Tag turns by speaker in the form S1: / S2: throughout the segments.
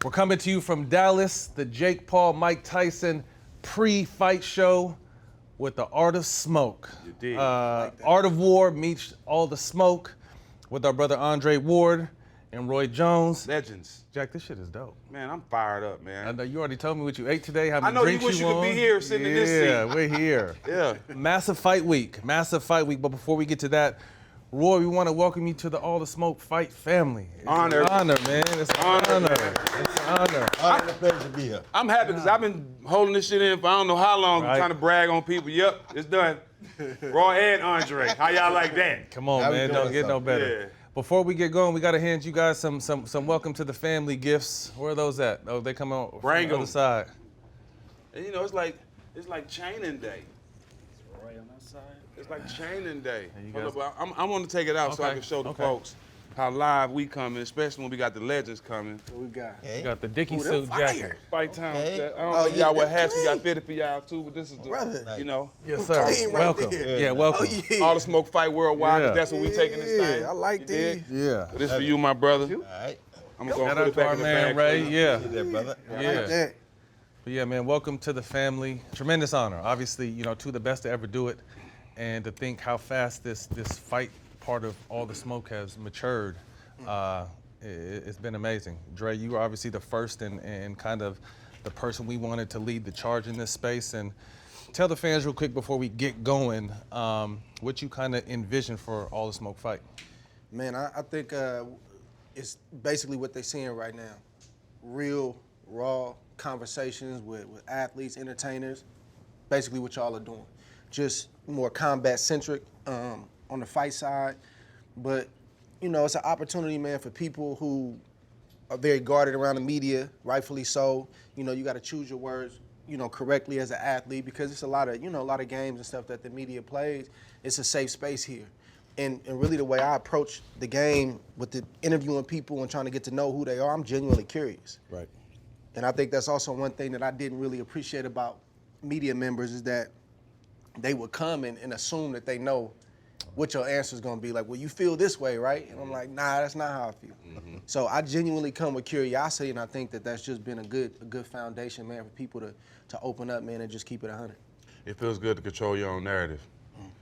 S1: We're coming to you from Dallas, the Jake Paul, Mike Tyson pre-fight show with the Art of Smoke.
S2: You did.
S1: Art of War meets All the Smoke with our brother Andre Ward and Roy Jones.
S2: Legends.
S1: Jack, this shit is dope.
S2: Man, I'm fired up, man.
S1: I know you already told me what you ate today, how many
S2: I know
S1: drinks
S2: you wish you could
S1: won.
S2: be here sitting in this seat.
S1: Yeah, we're here.
S2: Yeah.
S1: Massive fight week. But before we get to that, Roy, we want to welcome you to the All the Smoke fight family. It's
S2: Honor.
S1: an honor, man. It's an honor. It's an honor.
S3: Honor and a pleasure to be here.
S2: I'm happy because I've been holding this shit in for I don't know how long,
S1: Right.
S2: trying to brag on people. Yep, it's done. Roy and Andre, how y'all like that?
S1: Come on,
S3: How we
S1: man.
S3: doing,
S1: Don't get no
S3: son?
S1: better.
S2: Yeah.
S1: Before we get going, we got to hand you guys some welcome to the family gifts. Where are those at? Oh, they come out
S2: Bring
S1: from the
S2: 'em.
S1: other side.
S2: And you know, it's like chaining day.
S4: Right on that side.
S2: It's like chaining day.
S1: you
S2: Hold
S1: guys-
S2: up, I want to take it out so I
S1: Okay,
S2: can show the
S1: okay.
S2: folks how live we coming, especially when we got the legends coming.
S4: What we got?
S1: We got the Dickie
S4: Ooh, them
S1: suit
S4: fire.
S1: jacket.
S2: Fight time.
S3: Okay.
S2: I don't
S3: Oh,
S2: know
S3: yeah,
S2: y'all what
S3: they're
S2: hats we got
S3: clean.
S2: fitted for y'all too, but this is the,
S3: Brother.
S2: you know,
S1: Yes, sir.
S4: Clean right
S1: Welcome.
S4: there.
S1: Yeah, welcome.
S4: Oh, yeah.
S2: all the smoke fight worldwide. 'Cause
S1: Yeah.
S2: that's what we taking this thing.
S4: I like
S2: You dig?
S4: these.
S1: Yeah.
S2: But this for you, my brother.
S3: All right.
S2: I'm gonna go
S1: Shout
S2: put
S1: out
S2: it
S1: to
S2: back
S1: our
S2: in the
S1: man
S2: bag
S1: Ray.
S2: for you.
S1: Yeah.
S3: See that, brother?
S4: I
S1: Yeah.
S4: like that.
S1: But yeah, man, welcome to the family. Tremendous honor. Obviously, you know, two of the best to ever do it. And to think how fast this fight part of All the Smoke has matured, it's been amazing. Dre, you were obviously the first and kind of the person we wanted to lead the charge in this space. And tell the fans real quick before we get going, what you kind of envision for All the Smoke fight.
S4: Man, I think it's basically what they're seeing right now. Real, raw conversations with athletes, entertainers, basically what y'all are doing. Just more combat-centric on the fight side. But, you know, it's an opportunity, man, for people who are very guarded around the media, rightfully so. You know, you got to choose your words, you know, correctly as an athlete because it's a lot of games and stuff that the media plays. It's a safe space here. And really the way I approach the game with the interviewing people and trying to get to know who they are, I'm genuinely curious.
S3: Right.
S4: And I think that's also one thing that I didn't really appreciate about media members is that they would come and assume that they know what your answer is going to be. Like, well, you feel this way, right? And I'm like, nah, that's not how I feel. So I genuinely come with curiosity, and I think that that's just been a good foundation, man, for people to open up, man, and just keep it 100.
S2: It feels good to control your own narrative.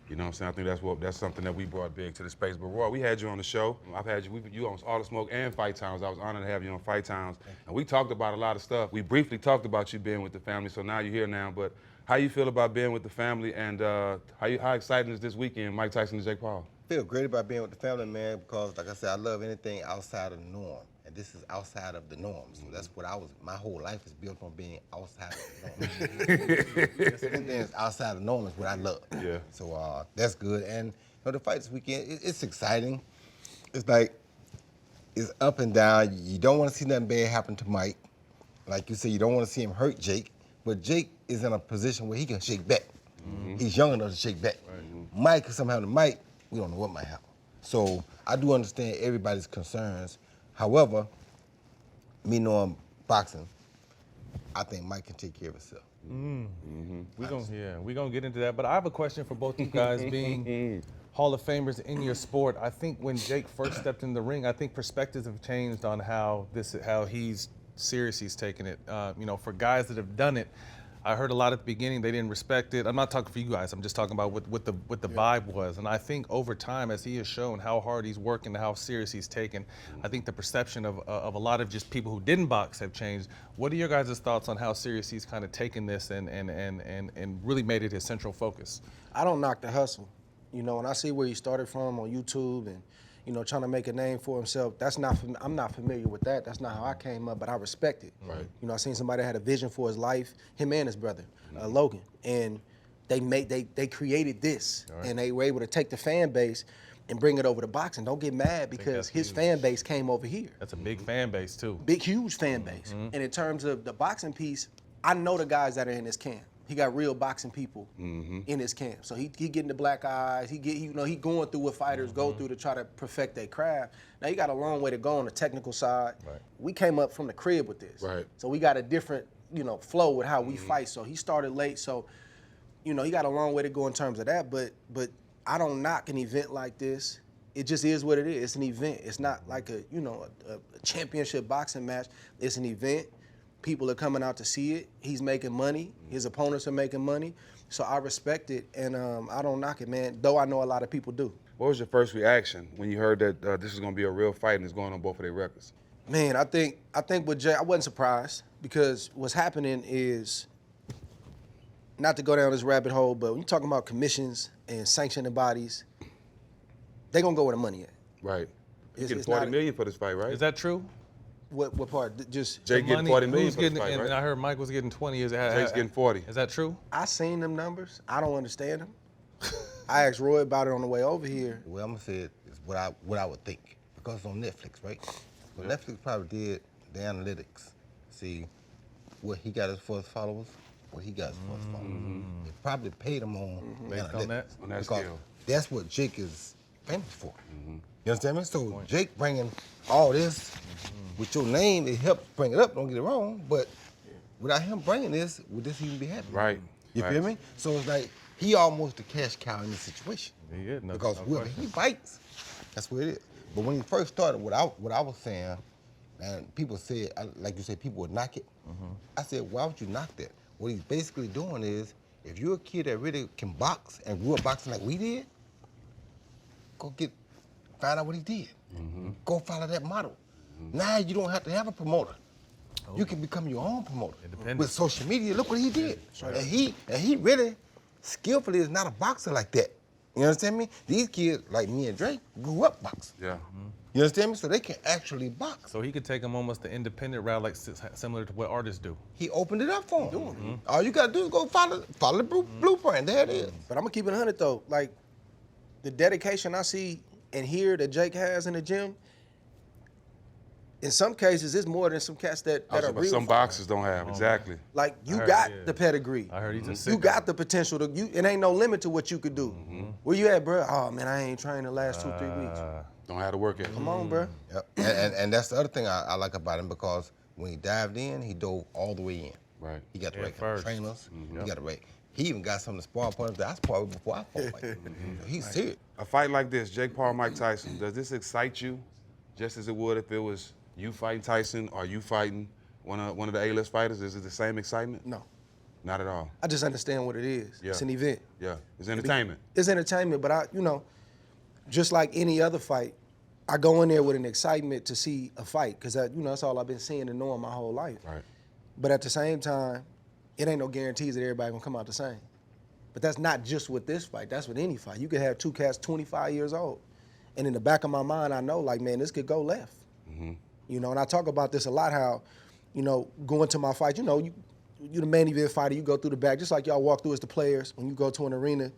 S2: You know what I'm saying? I think that's something that we brought big to the space. But Roy, we had you on the show. I've had you on All the Smoke and Fight Times. I was honored to have you on Fight Times. And we talked about a lot of stuff. We briefly talked about you being with the family, so now you're here now. But how you feel about being with the family, and how exciting is this weekend, Mike Tyson and Jake Paul?
S3: Feel great about being with the family, man, because like I said, I love anything outside of the norm. And this is outside of the norm. So that's what my whole life is built on being outside of the norm. Anything that's outside of the norm is what I love.
S2: Yeah.
S3: So that's good. And you know, the fight this weekend, it's exciting. It's like, it's up and down. You don't want to see nothing bad happen to Mike. Like you said, you don't want to see him hurt Jake. But Jake is in a position where he can shake back. He's young enough to shake back. Mike, somehow the Mike, we don't know what might happen. So I do understand everybody's concerns. However, me knowing boxing, I think Mike can take care of himself.
S1: We're gonna get into that. But I have a question for both you guys, being Hall of Famers in your sport. I think when Jake first stepped in the ring, I think perspectives have changed on how he's serious he's taken it. You know, for guys that have done it, I heard a lot at the beginning they didn't respect it. I'm not talking for you guys. I'm just talking about what the vibe was. And I think over time, as he has shown how hard he's working, how serious he's taken, I think the perception of a lot of just people who didn't box have changed. What are your guys' thoughts on how serious he's kind of taken this and really made it his central focus?
S4: I don't knock the hustle. You know, when I see where he started from on YouTube and, you know, trying to make a name for himself, I'm not familiar with that. That's not how I came up, but I respect it.
S2: Right.
S4: You know, I seen somebody that had a vision for his life, him and his brother, Logan, and they created this, and they were able to take the fan base and bring it over to boxing. Don't get mad because
S1: that's
S4: his
S1: huge.
S4: fan base came over here.
S1: That's a big fan base too.
S4: Big, huge fan base. And in terms of the boxing piece, I know the guys that are in this camp. He got real boxing people in his camp. So he getting the black eyes. He going through what fighters go through to try to perfect their craft. Now he got a long way to go on the technical side.
S1: Right.
S4: We came up from the crib with this.
S2: Right.
S4: So we got a different, flow with how we fight. So he started late. So, he got a long way to go in terms of that. But I don't knock an event like this it just is what it is. It's an event. It's not like a championship boxing match. It's an event. People are coming out to see it. He's making money. His opponents are making money. So I respect it, and I don't knock it, man, though I know a lot of people do.
S2: What was your first reaction when you heard that this is going to be a real fight and it's going on both of their records?
S4: Man, I think with Jay, I wasn't surprised because what's happening is, not to go down this rabbit hole, but when you're talking about commissions and sanctioning bodies, they're going to go where the money at.
S2: Right. He's
S4: It's
S2: getting
S4: not
S2: $40 million for this fight, right?
S1: Is that true?
S4: What part? Just
S2: Jake
S1: The
S2: getting
S1: money,
S2: $40 million
S1: who's
S2: for this
S1: getting,
S2: fight,
S1: and
S2: right?
S1: I heard Mike was getting 20.
S2: Jake's getting 40.
S1: Is that true?
S4: I seen them numbers. I don't understand them. I asked Roy about it on the way over here.
S3: Well, I'm gonna say it is what I would think because it's on Netflix, right? So Netflix probably did the analytics, see what he got as far as followers, what he got as far as followers. They probably paid him on
S1: Based
S3: analytics
S1: on that?
S2: On that
S3: because
S2: scale.
S3: that's what Jake is famous for. You understand me? So Jake bringing all this with your name, it helped bring it up. Don't get it wrong, but without him bringing this, would this even be happening?
S2: Right.
S3: You
S2: right.
S3: feel me? So it's like he almost the cash cow in this situation.
S1: He is, no-
S3: Because
S1: no
S3: whoever
S1: question.
S3: he fights, that's what it is. But when he first started, what I was saying, and people said, like you said, people would knock it. I said, why would you knock that? What he's basically doing is, if you're a kid that really can box and grew up boxing like we did, go find out what he did. Go follow that model. Now you don't have to have a promoter. You can become your own promoter.
S1: Independent.
S3: With social media, look what he did. And he really skillfully is not a boxer like that. You understand me? These kids, like me and Drake, grew up boxing.
S2: Yeah.
S3: You understand me? So they can actually box.
S1: So he could take him almost the independent route, like similar to what artists do.
S3: He opened it up for him. All you gotta do is go follow the blueprint. There it is.
S4: But I'm gonna keep it 100 though. Like the dedication I see and hear that Jake has in the gym, in some cases, it's more than some cats that are
S2: But
S4: real.
S2: some boxers don't have, exactly.
S4: Like you
S1: I heard,
S4: got
S1: yeah.
S4: the pedigree.
S1: I heard he's a
S4: You
S1: sick
S4: got the potential to. It ain't no limit to what you could do. Where you at, bro? Oh man, I ain't trained the last 2-3 weeks.
S2: Don't have to work it.
S4: Come on, bro.
S3: Yep. And that's the other thing I like about him because when he dived in, he dove all the way in.
S2: Right.
S3: He got the
S1: Yeah,
S3: right
S1: first.
S3: trainers. He got the right. He even got some of the sparring partners that I sparred with before I fought. Like, he's serious.
S2: A fight like this, Jake Paul, Mike Tyson, does this excite you just as it would if it was you fighting Tyson or you fighting one of the A-list fighters? Is it the same excitement?
S4: No,
S2: Not at all.
S4: I just understand what it is.
S2: Yeah.
S4: It's an event.
S2: Yeah. It's entertainment.
S4: It's entertainment, but just like any other fight, I go in there with an excitement to see a fight because that's all I've been seeing and knowing my whole life.
S2: Right.
S4: But at the same time, it ain't no guarantees that everybody gonna come out the same. But that's not just with this fight. That's with any fight. You could have two cats 25 years old, and in the back of my mind, I know, like, man, this could go left. And I talk about this a lot. How, going to my fight, you the main event fighter. You go through the back, just like y'all walk through as the players when you go to an arena.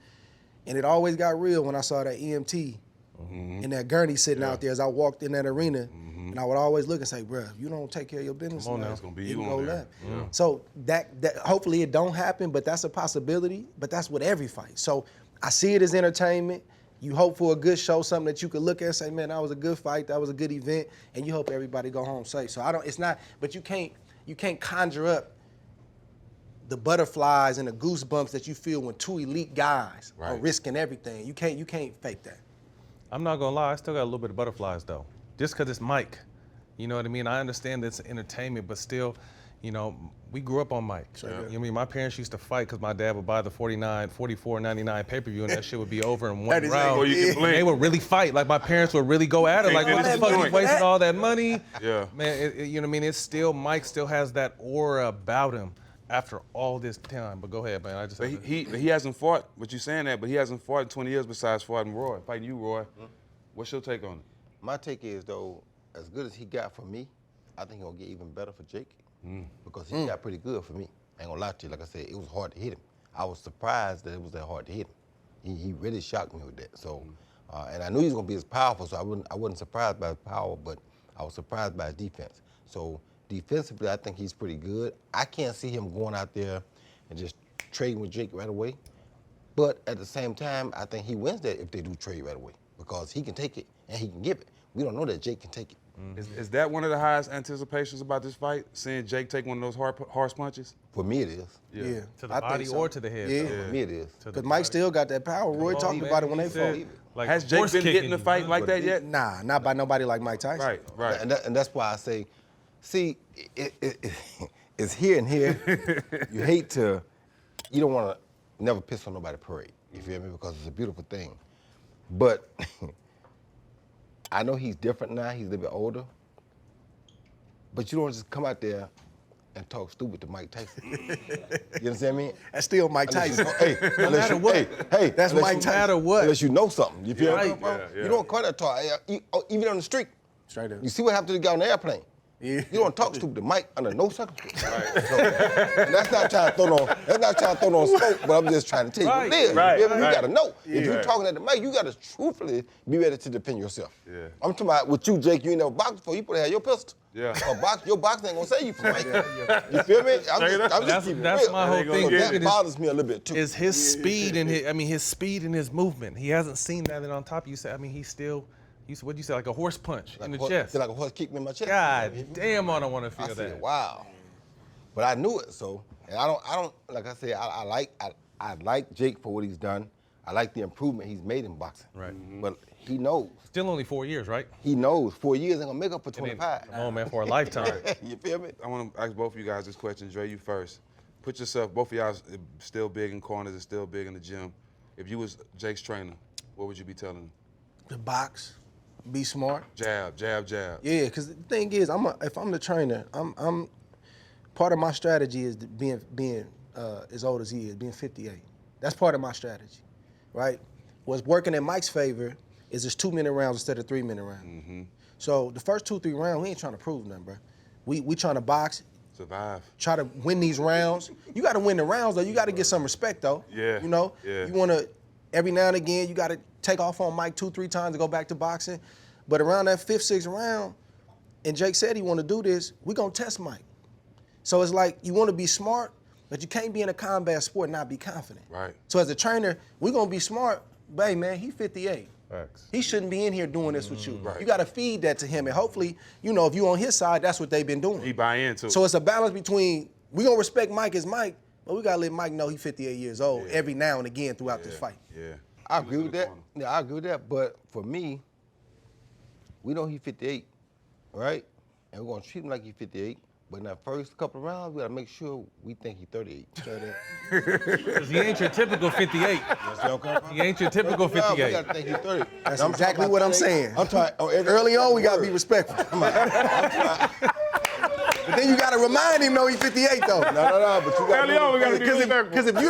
S4: And it always got real when I saw that EMT and that gurney sitting out there as I walked in that arena. And I would always look and say, bro, if you don't take care of your business,
S1: Come on now.
S2: It's gonna be
S4: it
S2: you
S4: can
S2: on
S4: go
S2: there.
S4: left.
S2: Yeah.
S4: So that hopefully it don't happen, but that's a possibility. But that's with every fight. So I see it as entertainment. You hope for a good show, something that you could look at and say, man, that was a good fight, that was a good event, and you hope everybody go home safe. So but you can't conjure up the butterflies and the goosebumps that you feel when two elite guys are
S2: Right.
S4: risking everything. You can't fake that.
S1: I'm not gonna lie, I still got a little bit of butterflies though. Just cause it's Mike. You know what I mean? I understand that it's entertainment, but still, we grew up on Mike. You know what I mean? My parents used to fight because my dad would buy the $44.99 pay-per-view and that shit would be over in one
S4: That is
S1: round.
S2: Or you can
S1: And
S2: blink.
S1: they would really fight. Like my parents would really go at it. Like,
S2: Can't
S1: what the
S2: finish
S1: fuck
S2: the
S1: you
S2: joint.
S1: wasting all that money?
S2: Yeah.
S1: Man, you know what I mean? It's still, Mike still has that aura about him after all this time. But go ahead, man. I just
S2: But he hasn't fought, but you saying that, but he hasn't fought in 20 years besides fighting Roy. Fighting you, Roy. What's your take on it?
S3: My take is, though, as good as he got for me, I think he'll get even better for Jake because he got pretty good for me. I ain't gonna lie to you. Like I said, it was hard to hit him. I was surprised that it was that hard to hit him. He really shocked me with that. So, and I knew he was gonna be as powerful, so I wasn't surprised by his power, but I was surprised by his defense. So defensively, I think he's pretty good. I can't see him going out there and just trading with Jake right away. But at the same time, I think he wins that if they do trade right away because he can take it and he can give it. We don't know that Jake can take it.
S2: Is that one of the highest anticipations about this fight? Seeing Jake take one of those harsh punches?
S3: For me, it is.
S4: Yeah.
S1: to the
S4: I
S1: body
S4: think so.
S1: or to the head.
S4: Yeah.
S1: though.
S3: For me, it is.
S1: To the
S4: Because Mike
S1: body.
S4: still got that power. Roy
S1: Come on,
S4: talked
S1: man.
S4: about it when
S1: He
S4: they
S1: said,
S4: fought.
S1: Like
S2: Has Jake
S1: horse
S2: been
S1: kicking
S2: getting a
S1: you,
S2: fight
S1: huh?
S2: like that yet?
S4: Nah, not by nobody like Mike Tyson.
S2: Right.
S3: And that's why I say, see, it's here and here. You don't want to never piss on nobody's parade. You feel me? Because it's a beautiful thing. But I know he's different now. He's a little bit older. But you don't just come out there and talk stupid to Mike Tyson. You understand me?
S4: That's still Mike Tyson.
S3: Unless you, hey,
S4: That's
S3: unless
S4: Mike
S3: you-
S4: Tyson. No matter what.
S3: Unless you know something. You feel me?
S2: Yeah.
S3: You don't call that talk. Even on the street.
S4: Straight up.
S3: You see what happened to the guy on the airplane?
S4: Yeah.
S3: You don't talk stupid to Mike under no circumstances. Right. So, and that's not trying to throw no smoke, but I'm just trying to tell you what it is.
S2: Right.
S3: You got to know.
S4: Yeah.
S3: If you're talking at the mic, you got to truthfully be ready to defend yourself.
S2: Yeah.
S3: I'm talking about with you, Jake. You ain't never boxed before. You probably have your pistol.
S2: Yeah.
S3: Your box ain't gonna save you from Mike. You feel me? I'm just keeping it
S1: That's
S3: real.
S1: my whole
S2: gonna
S1: thing.
S2: get
S3: That
S2: it.
S3: bothers me a little bit too.
S1: Is his speed and his speed and his movement. He hasn't seen that. And on top of you say, he's still. What'd you say? Like a horse punch in the chest.
S3: Feel like a horse kicked me in my chest.
S1: God damn, I don't want to feel
S3: I
S1: that.
S3: said, wow. But I knew it, so and I don't like I said, I like Jake for what he's done. I like the improvement he's made in boxing.
S1: Right.
S3: But he knows.
S1: Still only 4 years, right?
S3: He knows 4 years ain't gonna make up for
S1: And then-
S3: 25.
S1: Come on, man, for a lifetime.
S3: You feel me?
S2: I want to ask both of you guys this question. Dre, you first. Put yourself, both of y'all still big in corners and still big in the gym. If you was Jake's trainer, what would you be telling him?
S4: The box, be smart.
S2: Jab.
S4: Yeah, because the thing is, if I'm the trainer, I'm part of my strategy is being as old as he is, being 58. That's part of my strategy, right? What's working in Mike's favor is it's 2-minute rounds instead of 3-minute rounds.
S2: Mm-hmm.
S4: So the first 2-3 rounds, we ain't trying to prove nothing, bro. We trying to box,
S2: Survive.
S4: try to win these rounds. You got to win the rounds, though. You got to get some respect, though.
S2: Yeah,
S4: You know?
S2: yeah.
S4: You want to, every now and again, you got to take off on Mike 2-3 times to go back to boxing. But around that 5th, 6th round, and Jake said he want to do this, we going to test Mike. So it's like you want to be smart, but you can't be in a combat sport and not be confident.
S2: Right.
S4: So as a trainer, we're going to be smart. But hey, man, he 58.
S1: Facts.
S4: He shouldn't be in here doing this with you.
S2: Right.
S4: You got to feed that to him. And hopefully, if you on his side, that's what they've been doing.
S2: He buy into.
S4: So it's a balance between, we going to respect Mike as Mike, but we got to let Mike know he's 58 years old every now and again throughout this fight.
S2: Yeah.
S3: I agree with that. Yeah, I agree with that. But for me, we know he's 58, right? And we're gonna treat him like he's 58. But in that first couple of rounds, we gotta make sure we think he's 38. Straight up.
S1: 'Cause he ain't your typical 58. He ain't your typical
S3: We
S1: 58.
S3: gotta think he's 30.
S4: That's
S3: I'm
S4: exactly
S3: talking
S4: what
S3: about
S4: I'm
S3: 38.
S4: saying.
S3: I'm trying.
S4: Early on, we got to be respectful. But then you got to remind him, he's 58 though.
S3: No. But you gotta.
S2: Early on, we gotta be
S4: Because if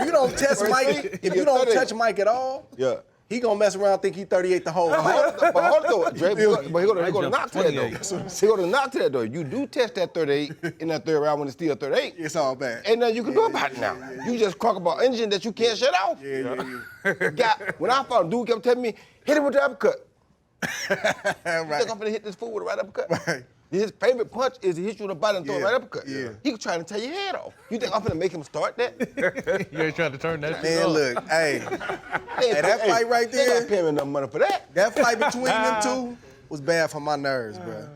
S4: you don't test Mike, if you don't touch Mike at all,
S3: Yeah.
S4: he gonna mess around and think he's 38 the whole
S3: But
S4: fight.
S3: hold on, Dre. But he go to knock to that
S1: 28.
S3: though. He go to knock to that though. You do test that 38 in that third round when it's still 38.
S4: It's all bad.
S3: Ain't nothing you can do about it now. You just crock about engine that you can't shut off. When I fought, dude kept telling me, hit him with the uppercut. You think I'm gonna hit this fool with a right uppercut?
S4: Right.
S3: His favorite punch is to hit you in the body and throw a right uppercut.
S4: Yeah.
S3: He was trying to tear your head off. You think I'm gonna make him start that?
S1: You ain't trying to turn that shit
S4: Man,
S1: on.
S4: look, hey, that fight right
S3: They
S4: there-
S3: not paying me enough money for that.
S4: that fight between them two was bad for my nerves, bro.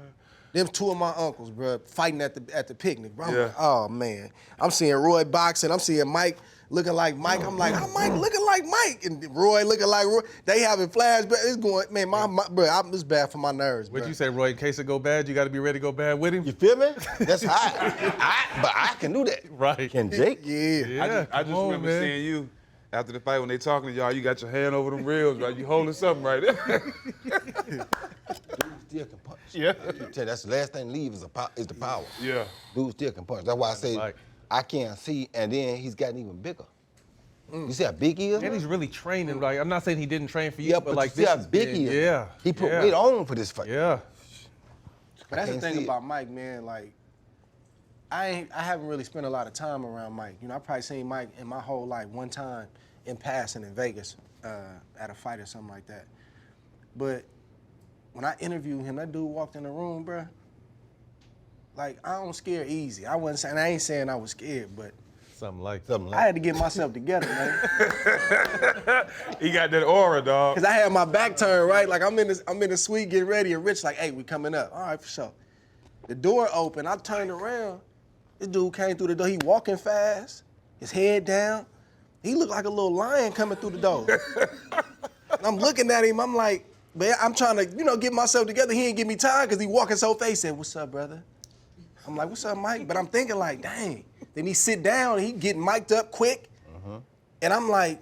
S4: Them two of my uncles, bro, fighting at the picnic, bro. I'm
S2: Yeah.
S4: like, oh man, I'm seeing Roy boxing. I'm seeing Mike looking like Mike. I'm like, how Mike looking like Mike? And Roy looking like Roy. They having flashbacks. It's going, man, it's bad for my nerves, bro.
S1: What'd you say, Roy? In case it go bad, you got to be ready to go bad with him?
S3: You feel me? That's high. But I can do that.
S1: Right.
S3: Can Jake?
S4: Yeah.
S1: Yeah,
S2: I just
S1: come on,
S2: remember
S1: man.
S2: seeing you after the fight when they talking to y'all. You got your hand over them rails, right? You holding something right there.
S3: Still can punch.
S2: Yeah.
S3: I can tell you, that's the last thing to leave is the power.
S2: Yeah.
S3: Dude still can punch. That's why I say
S1: Like-
S3: I can't see, and then he's gotten even bigger. You see how big he is?
S1: And he's really training. Like, I'm not saying he didn't train for you,
S3: Yeah,
S1: but like
S3: you see
S1: this
S3: how
S1: has
S3: big
S1: been-
S3: he is.
S1: Yeah.
S3: He put
S1: yeah.
S3: weight on for this fight.
S1: Yeah.
S4: But that's the
S3: can't
S4: thing
S3: see it.
S4: about Mike, man. Like, I haven't really spent a lot of time around Mike. I probably seen Mike in my whole life one time in passing in Vegas at a fight or something like that. But when I interviewed him, that dude walked in the room, bruh. Like, I don't scare easy. I ain't saying I was scared, but
S1: Something like that.
S3: Something
S4: I
S3: like
S4: had to get myself together, man.
S2: He got that aura, dog.
S4: Cause I had my back turned, right? Like I'm in the suite getting ready, and Rich like, hey, we coming up. All right, for sure. The door opened, I turned around. This dude came through the door. He walking fast, his head down. He looked like a little lion coming through the door. I'm looking at him. I'm like, man, I'm trying to, get myself together. He ain't give me time because he walking so fast. He said, "What's up, brother?" I'm like, "What's up, Mike?" But I'm thinking like, dang. Then he sit down and he getting mic'd up quick. And I'm like,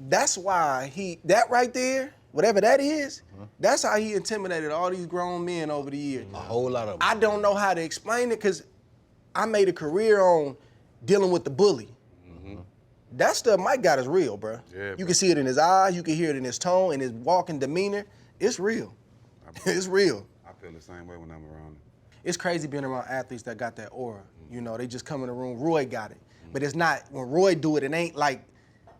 S4: that's why that right there, whatever that is, that's how he intimidated all these grown men over the years.
S3: A whole lot of them.
S4: I don't know how to explain it because I made a career on dealing with the bully. That stuff Mike got is real, bro.
S2: Yeah,
S4: You can see it in his eyes, you can hear it in his tone, in his walking demeanor. It's real. It's real.
S2: I feel the same way when I'm around him.
S4: It's crazy being around athletes that got that aura. They just come in the room. Roy got it. But it's not, when Roy do it, it ain't like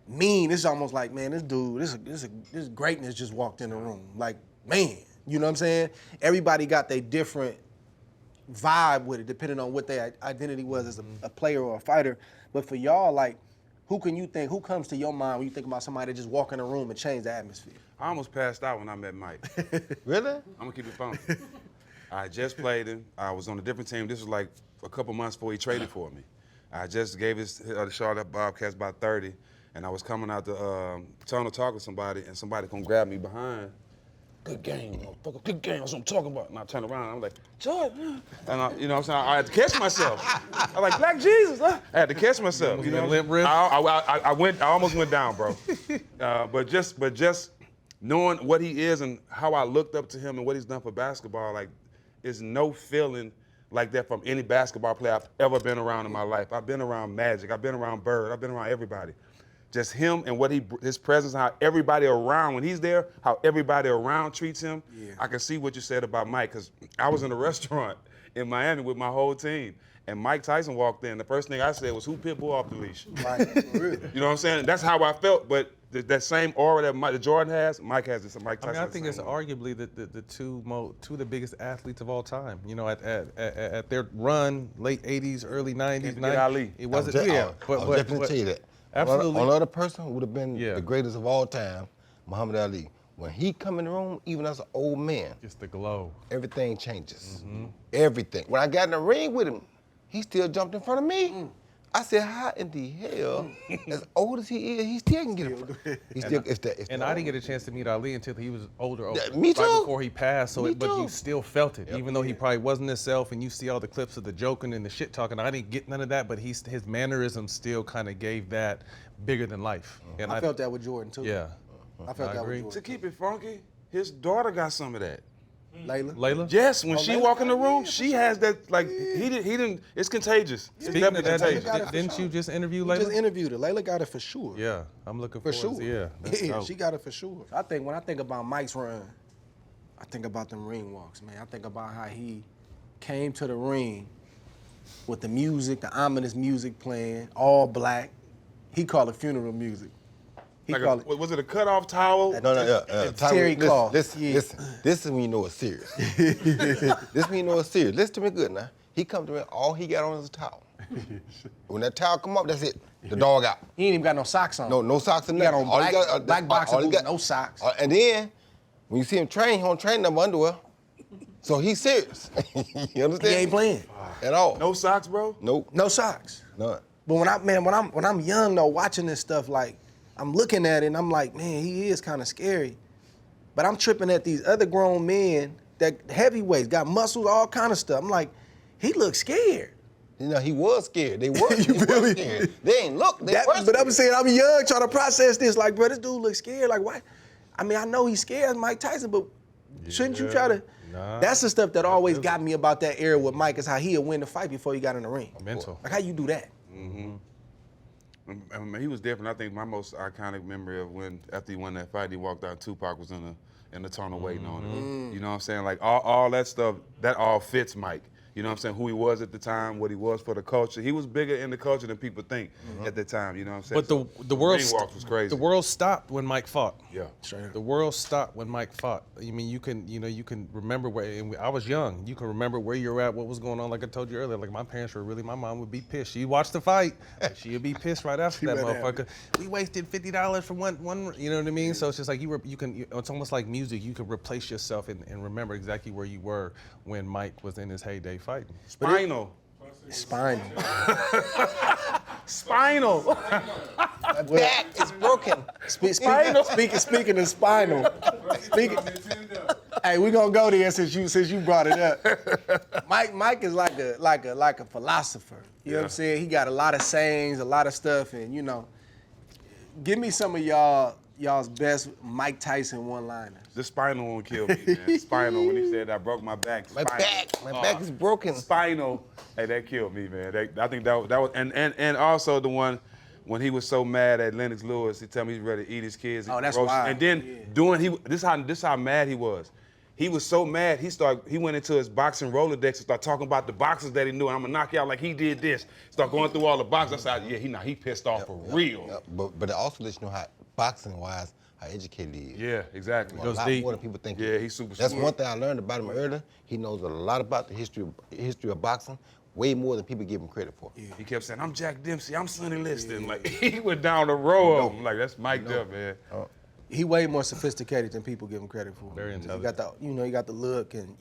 S4: mean. It's almost like, man, this dude, this greatness just walked in the room. Like, man, you know what I'm saying? Everybody got their different vibe with it, depending on what their identity was as a player or a fighter. But for y'all, like, who comes to your mind when you think about somebody that just walk in a room and change the atmosphere?
S2: I almost passed out when I met Mike.
S3: Really?
S2: I'm gonna keep it funky. I just played him. I was on a different team. This was like a couple months before he traded for me. I just gave the Charlotte Bobcats about 30, and I was coming out the tunnel talking to somebody, and somebody come grab me behind. Good game, motherfucker. Good game. That's what I'm talking about. And I turn around, and I'm like, Jordan. And what I'm saying? I had to catch myself. I'm like, Black Jesus. I had to catch myself.
S1: Limp wrist?
S2: I almost went down, bro. But just knowing what he is and how I looked up to him and what he's done for basketball, like, is no feeling like that from any basketball player I've ever been around in my life. I've been around Magic. I've been around Bird. I've been around everybody. Just him and what his presence, how everybody around, when he's there, how everybody around treats him. Yeah. I can see what you said about Mike, because I was in a restaurant in Miami with my whole team, and Mike Tyson walked in. The first thing I said was, "Who pit bull off the leash?"
S4: Right, for real.
S2: You know what I'm saying? That's how I felt, but that same aura that Jordan has, Mike has it. Mike Tyson.
S1: I think it's arguably the two of the biggest athletes of all time. At their run, late '80s, early '90s,
S2: Ali.
S1: It wasn't.
S3: I was definitely tell you that.
S1: Absolutely.
S3: Another person who would have been
S1: Yeah.
S3: the greatest of all time, Muhammad Ali. When he come in the room, even as an old man,
S1: Just the glow.
S3: everything changes. Everything. When I got in the ring with him, he still jumped in front of me. I said, how in the hell, as old as he is, he still can get in front.
S1: I didn't get a chance to meet Ali until he was older.
S3: Me too.
S1: Right before he passed.
S3: Me
S1: But
S3: too.
S1: you still felt it, even though he probably wasn't himself. And you see all the clips of the joking and the shit talking. I didn't get none of that, but his mannerisms still kind of gave that bigger than life. And
S4: I felt that with Jordan, too.
S1: Yeah.
S4: I felt
S1: I
S4: that
S1: agree.
S4: with
S2: To
S4: Jordan.
S2: keep it funky, his daughter got some of that.
S4: Layla?
S2: Yes, when she
S4: Layla?
S2: walk in the room, she has that, like, he didn't, it's contagious. It's
S1: Speaking of
S2: definitely
S1: that,
S2: contagious.
S1: didn't you just interview
S4: We
S1: Layla?
S4: just interviewed her. Layla got it for sure.
S1: Yeah, I'm looking
S4: For
S1: forward
S4: sure.
S1: to yeah. That's
S4: Yeah,
S1: dope.
S4: she got it for sure. When I think about Mike's run, I think about them ring walks, man. I think about how he came to the ring with the music, the ominous music playing, all black. He called it funeral music. He
S2: Like
S4: called it.
S2: was it a cutoff towel?
S3: No.
S4: Terry cloth.
S3: Listen, this is when you know it's serious. This is when you know it's serious. Listen to me good now. He come to me, all he got on is a towel. When that towel come up, that's it. The dog out.
S4: He ain't even got no socks on.
S3: No socks in
S4: He
S3: there.
S4: got on black boxer boots, no socks.
S3: And then, when you see him train, he don't train them underwear. So he's serious. You understand?
S4: He ain't playing.
S3: At all.
S2: No socks, bro?
S3: Nope.
S4: No socks.
S3: None.
S4: But when I'm young though, watching this stuff, like I'm looking at it and I'm like, man, he is kind of scary. But I'm tripping at these other grown men that heavyweights, got muscles, all kind of stuff. I'm like, he looks scared.
S3: You know, he was scared. They were. He was scared. They ain't look. They were
S4: But I'm
S3: scared.
S4: saying, I'm young, trying to process this. Like, bro, this dude looks scared. Like, why? I mean, I know he's scared as Mike Tyson, but shouldn't you try to?
S1: Nah.
S4: That's the stuff that always got me about that era with Mike, is how he'd win the fight before he got in the ring.
S1: Mental.
S4: Like, how you do that?
S2: I mean, he was different. I think my most iconic memory of after he won that fight, he walked out, Tupac was in the tunnel waiting on him. You know what I'm saying? Like all that stuff, that all fits Mike. You know what I'm saying? Who he was at the time, what he was for the culture. He was bigger in the culture than people think at the time. You know what I'm saying?
S1: But the world
S2: ring walks was crazy.
S1: The world stopped when Mike fought.
S2: Yeah.
S1: The world stopped when Mike fought. I mean, you can remember where. And I was young. You can remember where you're at, what was going on. Like I told you earlier, like my mom would be pissed. She'd watch the fight, but she'd be pissed right after that motherfucker. We wasted $50 for one. You know what I mean? So it's just like it's almost like music. You can replace yourself and remember exactly where you were when Mike was in his heyday fighting.
S2: Spinal.
S4: Spinal.
S2: Spinal.
S3: My back is broken.
S4: Speaking of spinal, hey, we gonna go there since you brought it up. Mike is like a philosopher. You know what I'm saying? He got a lot of sayings, a lot of stuff, and give me some of y'all's best Mike Tyson one-liners.
S2: The spinal one killed me, man. Spinal, when he said I broke my back.
S3: My
S2: Spinal.
S3: back is broken.
S2: Spinal. Hey, that killed me, man. I think that was and also the one when he was so mad at Lennox Lewis, he tell me he's ready to eat his kids.
S4: Oh, that's
S2: roast-
S4: wild.
S2: And then this how mad he was. He was so mad, he went into his boxing Rolodex and started talking about the boxers that he knew, and I'm gonna knock you out like he did this. Start going through all the boxers. I said, yeah, he pissed off for real.
S3: Yep. But it also lets you know how boxing-wise, how educated he is.
S2: Yeah, exactly.
S3: A lot more than people think.
S2: Yeah, he's super
S3: That's
S2: smart.
S3: one thing I learned about him earlier. He knows a lot about the history of boxing, way more than people give him credit for.
S2: Yeah. He kept saying, I'm Jack Dempsey, I'm Sonny Liston. Like, he went down the row of them. Like, that's mic'd up, man.
S4: He way more sophisticated than people give him credit for.
S1: Very intelligent.
S4: He got the look and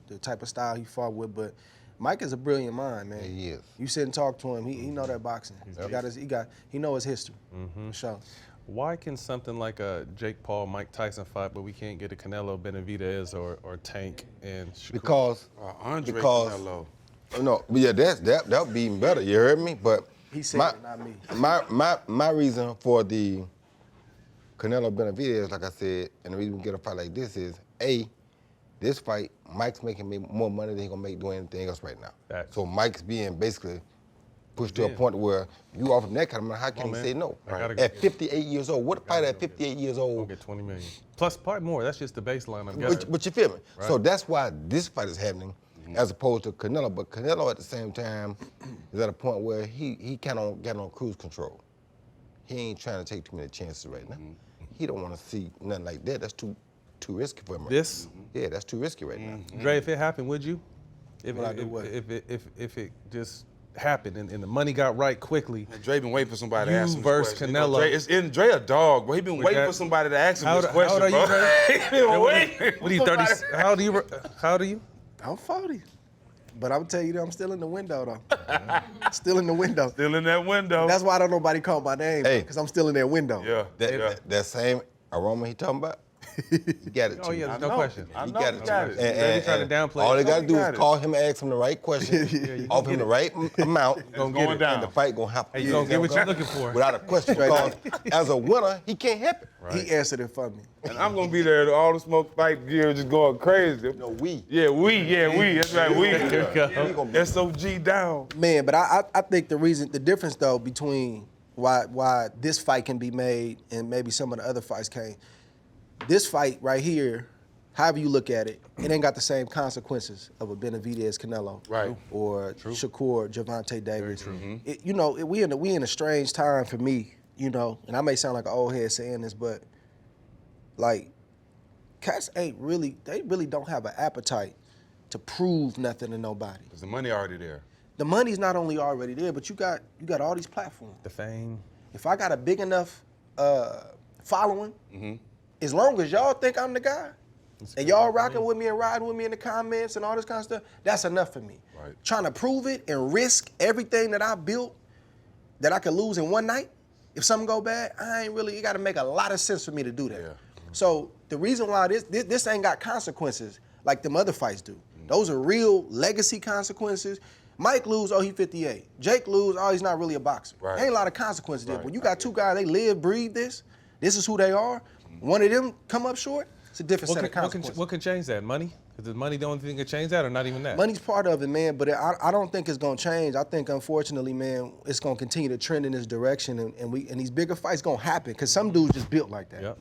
S4: the type of style he fought with. But Mike is a brilliant mind, man.
S3: He is.
S4: You sit and talk to him, he know that boxing. He know his history. For sure.
S1: Why can something like a Jake Paul, Mike Tyson fight, but we can't get a Canelo Benavidez or Tank and Shakur?
S3: Because
S2: Canelo.
S3: No, but yeah, that would be even better. You heard me? But
S4: He said it, not me.
S3: my reason for the Canelo Benavidez, like I said, and the reason we get a fight like this is this fight, Mike's making more money than he's gonna make doing anything else right now.
S1: Facts.
S3: So Mike's being basically pushed to a point where you offer him that kind of money, how can he say no? At 58 years old, what a fighter at 58 years
S1: We'll
S3: old?
S1: get 20 million. Plus, probably more. That's just the baseline, I'm guessing.
S3: But you feel me?
S1: Right.
S3: So that's why this fight is happening, as opposed to Canelo. But Canelo at the same time is at a point where he kind of got on cruise control. He ain't trying to take too many chances right now. He don't want to see nothing like that. That's too risky for him.
S1: This?
S3: Yeah, that's too risky right now.
S1: Dre, if it happened, would you? If
S4: Would I do what?
S1: if it just happened and the money got right quickly.
S2: Dre been waiting for somebody to
S1: You
S2: ask him
S1: versus
S2: this question. You know,
S1: Canelo.
S2: Dre a dog, bro. He been
S1: With
S2: waiting
S1: that-
S2: for somebody to ask him
S1: How
S2: this
S1: old-
S2: question,
S1: how old are you,
S2: bro.
S1: Dre?
S2: He been waiting.
S1: What are you, 30? How old are you?
S4: I'm 40. But I'm telling you that I'm still in the window though. Still in the window.
S2: Still in that window.
S4: That's why I don't nobody call my name,
S3: Hey.
S4: because I'm still in that window.
S2: Yeah.
S3: That same aroma he talking about, he got it too.
S1: Oh, yeah,
S2: I
S1: there's no
S2: know.
S1: question.
S2: I
S3: He
S2: know
S3: got
S2: you
S3: it
S2: got
S3: too.
S2: it.
S1: They trying to downplay
S3: All
S1: it.
S3: they gotta do
S2: got
S3: is
S2: it.
S3: call him and ask him the right question, offer him the right amount,
S1: Gonna
S2: Going
S1: get it.
S2: down.
S3: and the fight gonna happen.
S1: Hey, you gonna get what you're looking for.
S3: Without a question, because as a winner, he can't help it.
S4: He answered it for me.
S2: And I'm gonna be there. All the smoke fight gear just going crazy.
S3: No, we.
S2: Yeah, we. That's right, we.
S1: There you go.
S3: He gonna be
S2: SOG down.
S4: Man, but I think the difference though between why this fight can be made and maybe some of the other fights can't. This fight right here, however you look at it, it ain't got the same consequences of a Benavidez Canelo,
S2: Right.
S4: Or Shakur Javante Davis. We in a strange time for me, and I may sound like an old head saying this, but like cats they really don't have an appetite to prove nothing to nobody.
S2: Cause the money already there.
S4: The money's not only already there, but you got all these platforms.
S1: The fame.
S4: If I got a big enough following, as long as y'all think I'm the guy, and y'all rocking with me and riding with me in the comments and all this kind of stuff, that's enough for me.
S2: Right.
S4: Trying to prove it and risk everything that I built that I could lose in one night, if something go bad, it got to make a lot of sense for me to do that.
S2: Yeah.
S4: So the reason why this ain't got consequences like them other fights do. Those are real legacy consequences. Mike lose, he 58. Jake lose, he's not really a boxer.
S2: Right.
S4: Ain't a lot of consequences there.
S2: Right.
S4: When you got two guys, they live, breathe this is who they are. One of them come up short, it's a different set of consequences.
S1: What can change that? Money? Is the money the only thing that can change that, or not even that?
S4: Money's part of it, man, but I don't think it's gonna change. I think, unfortunately, man, it's gonna continue to trend in this direction, and these bigger fights gonna happen, because some dudes just built like that.
S1: Yep.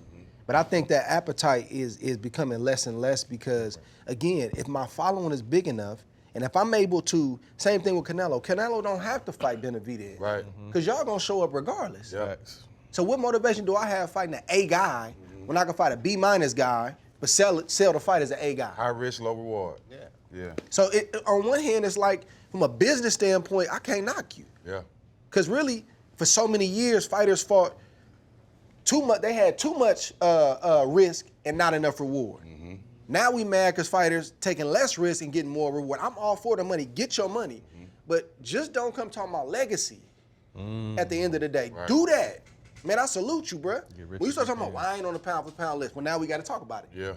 S4: But I think that appetite is becoming less and less because, again, if my following is big enough, and if I'm able to, same thing with Canelo don't have to fight Benavidez.
S2: Right.
S4: Because y'all gonna show up regardless.
S2: Yeah.
S1: Facts.
S4: So what motivation do I have fighting an A guy when I can fight a B- guy, but sell the fight as an A guy?
S2: High risk, low reward.
S3: Yeah.
S4: So on one hand, it's like, from a business standpoint, I can't knock you.
S2: Yeah.
S4: Because really, for so many years, fighters fought too much. They had too much risk and not enough reward. Now we mad because fighters taking less risk and getting more reward. I'm all for the money. Get your money. But just don't come talking about legacy. at the end of the day.
S2: Right.
S4: Do that. Man, I salute you, bro.
S1: rich
S4: When you
S1: as
S4: start
S1: you
S4: talking about,
S1: can.
S4: well, I ain't on the pound for pound list. Well, now we got to talk about it.
S2: Yeah.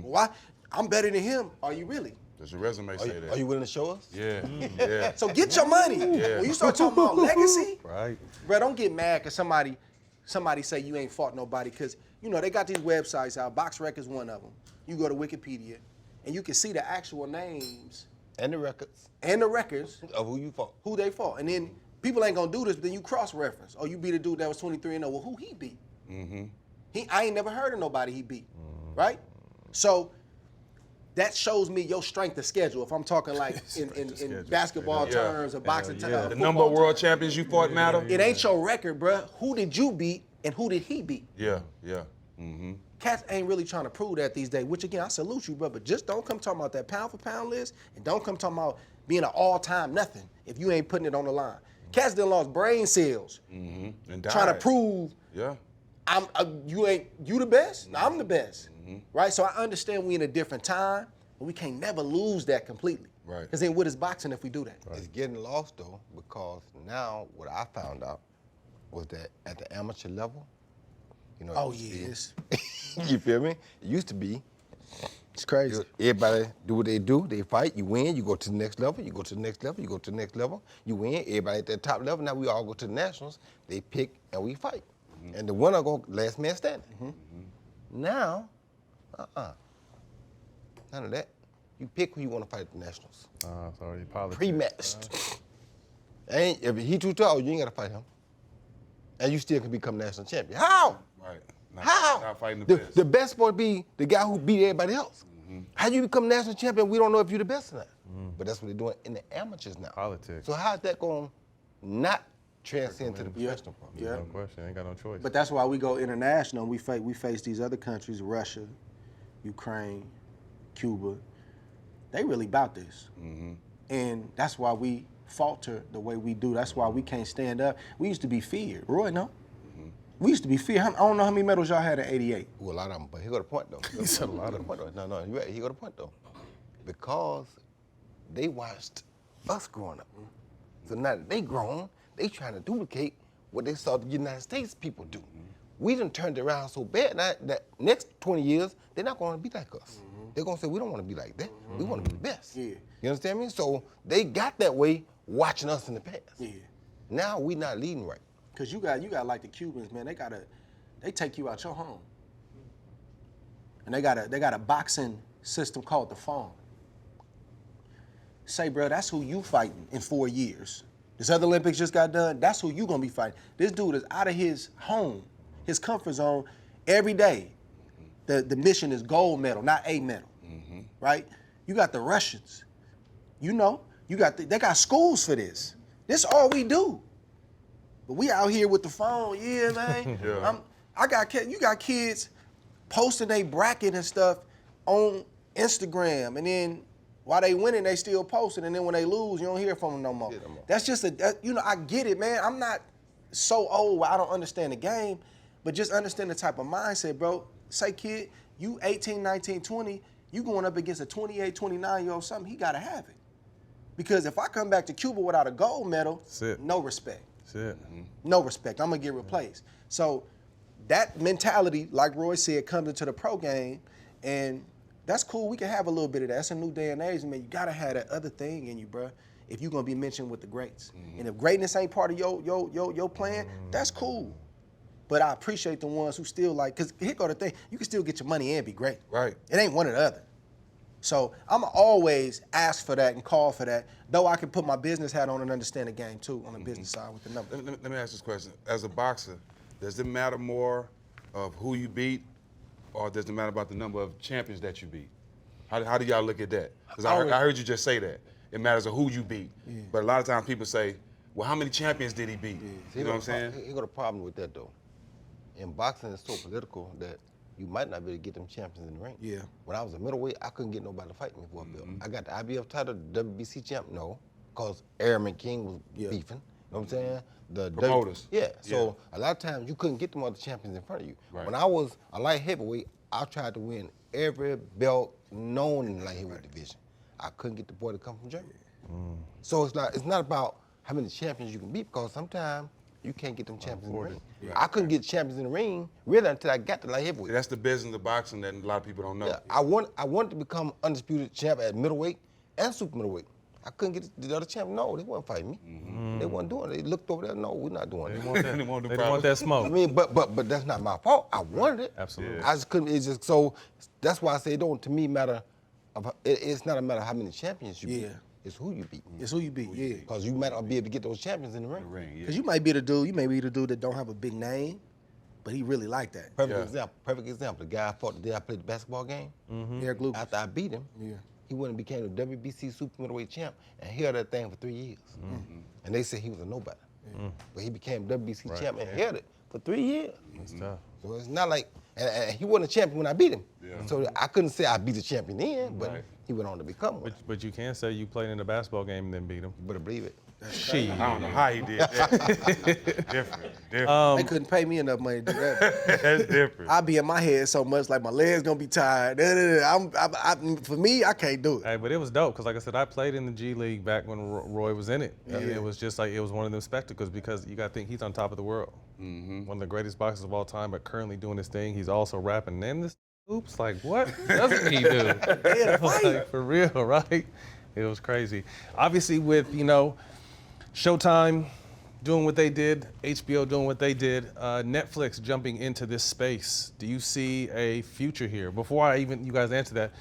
S4: Why? I'm better than him. Are you really?
S2: Does your resume say that?
S3: Are you willing to show us?
S2: Yeah. Yeah.
S4: So get your money.
S2: Yeah.
S4: When you start talking about legacy,
S1: Right.
S4: bro, don't get mad because somebody say you ain't fought nobody, because they got these websites out. BoxRec is one of them. You go to Wikipedia, and you can see the actual names
S3: And the records
S4: and the records
S3: of who you fought.
S4: who they fought. And then people ain't gonna do this, but then you cross-reference. Oh, you beat a dude that was 23-0. Well, who he beat? I ain't never heard of nobody he beat, right? So that shows me your strength of schedule. If I'm talking like in
S1: schedule.
S4: basketball
S2: Yeah.
S4: terms or boxing terms,
S2: The number of world champions you fought matter?
S4: it ain't your record, bruh. Who did you beat and who did he beat?
S2: Yeah. Yeah.
S4: Cats ain't really trying to prove that these days, which again, I salute you, bro, but just don't come talking about that pound for pound list, and don't come talking about being an all-time nothing if you ain't putting it on the line. Cats done lost brain cells
S2: And
S4: trying to
S2: died.
S4: prove
S2: Yeah.
S4: you the best? No, I'm the best, right? So I understand we in a different time, but we can't never lose that completely.
S2: Right.
S4: Because then what is boxing if we do that?
S3: It's getting lost though, because now what I found out was that at the amateur level,
S4: Oh
S3: it used to
S4: yeah,
S3: be-
S4: it's,
S3: you feel me? It used to be
S4: it's crazy.
S3: everybody do what they do, they fight, you win, you go to the next level, you go to the next level, you go to the next level, you win, everybody at that top level, now we all go to the nationals, they pick and we fight. And the winner go last man standing. Now, none of that. You pick who you want to fight at the nationals.
S1: It's already politics.
S3: Pre-matched. If he too tall, you ain't got to fight him. And you still can become national champion. How?
S2: Right.
S3: How?
S2: Not fighting the best.
S3: The best sport be the guy who beat everybody else. How you become national champion? We don't know if you're the best or not. But that's what they're doing in the amateurs now.
S1: Politics.
S3: So how's that going to not transcend to the professional part?
S4: Yeah.
S1: No question. Ain't got no choice.
S4: But that's why we go international. We face these other countries: Russia, Ukraine, Cuba. They really about this, and that's why we falter the way we do. That's why we can't stand up. We used to be feared. Roy, no? We used to be feared. I don't know how many medals y'all had in '88.
S3: Well, a lot of them, but he got a point though.
S1: He said a lot of
S3: them. No, you're right. He got a point though, because they watched us growing up. So now that they grown, they trying to duplicate what they saw the United States people do. We done turned it around so bad now that next 20 years, they're not going to be like us. They're going to say, we don't want to be like that. We want to be the best.
S4: Yeah.
S3: You understand me? So they got that way watching us in the past.
S4: Yeah.
S3: Now we not leading right.
S4: Cause you got like the Cubans, man. They take you out your home, and they got a boxing system called the phone. Say, bro, that's who you fighting in 4 years. This other Olympics just got done. That's who you gonna be fighting. This dude is out of his home, his comfort zone, every day. The mission is gold medal, not a medal, right? You got the Russians. You got they got schools for this. This all we do. But we out here with the phone, yeah, man.
S2: Yeah.
S4: You got kids posting their bracket and stuff on Instagram, and then while they winning, they still posting, and then when they lose, you don't hear from them no more. That's just I get it, man. I'm not so old where I don't understand the game, but just understand the type of mindset, bro. Say, kid, you 18, 19, 20, you going up against a 28, 29-year-old something, he gotta have it. Because if I come back to Cuba without a gold medal, no respect.
S1: That's it.
S4: No respect. I'm gonna get replaced. So that mentality, like Roy said, comes into the pro game, and that's cool. We can have a little bit of that. That's a new day and age, man. You gotta have that other thing in you, bro, if you're gonna be mentioned with the greats. And if greatness ain't part of your plan, that's cool. But I appreciate the ones who still cause here go the thing, you can still get your money and be great.
S2: Right.
S4: It ain't one or the other. So I'm always ask for that and call for that, though I can put my business hat on and understand the game too on the business side with the numbers.
S2: Let me ask this question. As a boxer, does it matter more of who you beat, or does it matter about the number of champions that you beat? How do y'all look at that? Because I heard you just say that. It matters of who you beat. Yeah. But a lot of times people say, well, how many champions did he beat? Yeah. You know what I'm saying?
S3: He got a problem with that though. In boxing, it's so political that you might not be able to get them champions in the ring.
S4: Yeah.
S3: When I was a middleweight, I couldn't get nobody to fight me for a belt. I got the IBF title, the WBC champ, no, because Airman King was beefing. You know what I'm saying? The
S2: promoters.
S3: So a lot of times you couldn't get them other champions in front of you.
S2: Right.
S3: When I was a light heavyweight, I tried to win every belt known in the light heavyweight division. I couldn't get the boy to come from Germany. So it's not about how many champions you can beat, because sometimes you can't get them champions in the ring. I couldn't get champions in the ring really until I got to light heavyweight.
S2: That's the business of boxing that a lot of people don't know.
S3: Yeah, I wanted to become undisputed champ at middleweight and super middleweight. I couldn't get the other champ. No, they wasn't fighting me. They wasn't doing it. They looked over there. No, we're not doing
S1: They
S3: it.
S1: want that.
S2: They
S1: They
S2: want the
S1: don't want that smoke.
S3: I mean, but that's not my fault. I wanted it.
S1: Absolutely.
S3: I just couldn't. It's just so. That's why I say it don't to me matter. It's not a matter of how many champions you beat. It's who you beat.
S4: It's who you beat, yeah.
S3: Because you might not be able to get those champions in the ring.
S4: Because you might be the dude that don't have a big name, but he really like that.
S3: Perfect example. The guy I fought the day I played the basketball game.
S4: Eric Lucas.
S3: After I beat him, he went and became the WBC super middleweight champ and held that thing for 3 years. And they said he was a nobody. But he became WBC champ and held it for 3 years.
S1: That's tough.
S3: So it's not like, and he wasn't a champion when I beat him. So I couldn't say I beat the champion then, but he went on to become one.
S1: But you can say you played in a basketball game and then beat him.
S3: You better believe it.
S1: Shit.
S2: I don't know how he did that. different.
S4: They couldn't pay me enough money to do that.
S2: That's different.
S4: I be in my head so much like my legs gonna be tired. For me, I can't do it.
S1: Hey, but it was dope because, like I said, I played in the G League back when Roy was in it. And it was just like, it was one of them spectacles because you got to think he's on top of the world. One of the greatest boxers of all time, but currently doing his thing. He's also rapping. And this, oops, like, what doesn't he do? Like, for real, right? It was crazy. Obviously, with, Showtime doing what they did, HBO doing what they did, Netflix jumping into this space. Do you see a future here? Before you guys answer that,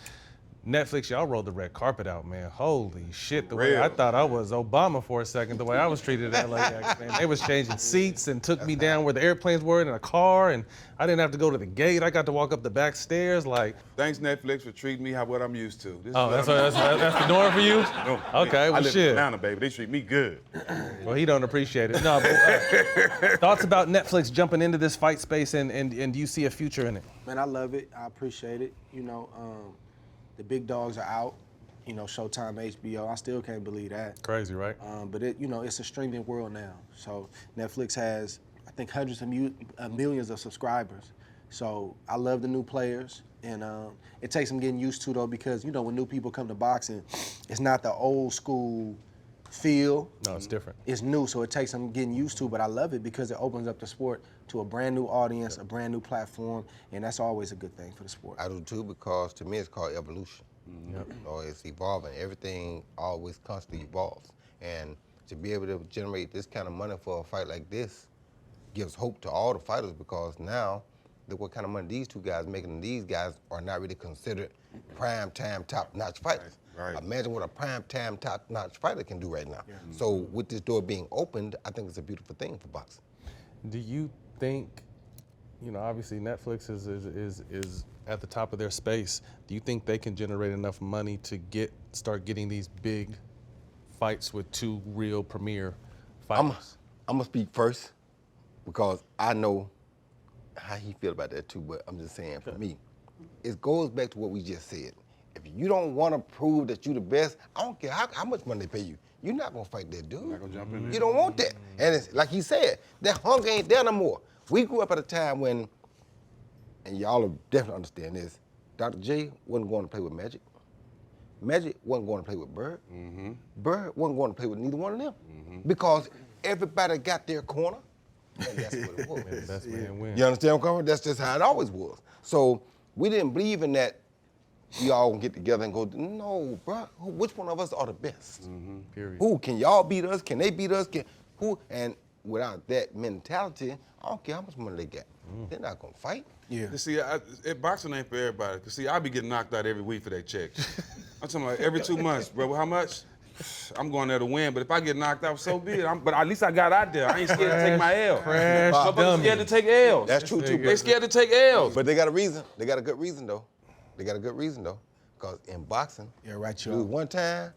S1: Netflix, y'all rolled the red carpet out, man. Holy shit, the way I thought I was Obama for a second, the way I was treated at LAX, man. They was changing seats and took me down where the airplanes were in a car, and I didn't have to go to the gate. I got to walk up the back stairs, like.
S2: Thanks, Netflix, for treating me what I'm used to.
S1: That's the norm for you?
S2: No,
S1: Okay, well,
S2: I live
S1: shit.
S2: in Atlanta, baby. They treat me good.
S1: Well, he don't appreciate it. No, but thoughts about Netflix jumping into this fight space, and do you see a future in it?
S4: Man, I love it. I appreciate it. The big dogs are out. Showtime, HBO. I still can't believe that.
S1: Crazy, right?
S4: But it's a streaming world now. So Netflix has, I think, hundreds of millions of subscribers. So I love the new players, and it takes them getting used to, though, because when new people come to boxing, it's not the old school feel.
S1: No, it's different.
S4: It's new, so it takes them getting used to, but I love it because it opens up the sport to a brand new audience, a brand new platform, and that's always a good thing for the sport.
S3: I do too, because to me it's called evolution. It's evolving. Everything always constantly evolves. And to be able to generate this kind of money for a fight like this gives hope to all the fighters, because now look what kind of money these two guys making, and these guys are not really considered prime time top-notch fighters.
S2: Right.
S3: Imagine what a prime time top-notch fighter can do right now. So with this door being opened, I think it's a beautiful thing for boxing.
S1: Do you think, obviously Netflix is at the top of their space. Do you think they can generate enough money to start getting these big fights with two real premier fighters?
S3: I'm gonna speak first because I know how he feel about that too, but I'm just saying for me, it goes back to what we just said. If you don't want to prove that you're the best, I don't care how much money they pay you. You're not gonna fight that dude.
S2: Not gonna jump in there.
S3: You don't want that. And it's like he said, that hunger ain't there no more. We grew up at a time when, and y'all will definitely understand this, Dr. J wasn't going to play with Magic. Magic wasn't going to play with Bird. Bird wasn't going to play with neither one of them. Because everybody got their corner, and that's what it was.
S1: Best man wins.
S3: You understand what I'm coming? That's just how it always was. So we didn't believe in that we all gonna get together and go, no, bro, which one of us are the best?
S1: Period.
S3: Who, can y'all beat us? Can they beat us? Who? And without that mentality, I don't care how much money they got. They're not gonna fight.
S4: Yeah.
S2: You see, boxing ain't for everybody. Cause see, I be getting knocked out every week for that check. I'm talking like every 2 months, bro. How much? I'm going there to win, but if I get knocked out, so be it. But at least I got out there. I ain't scared to take my L.
S1: Crash
S2: Motherfuckers
S1: dummy.
S2: scared to take L's.
S3: That's true too.
S2: They scared to take L's.
S3: But they got a reason. They got a good reason though. They got a good reason though. Because in boxing,
S4: Yeah, right,
S3: you lose one time,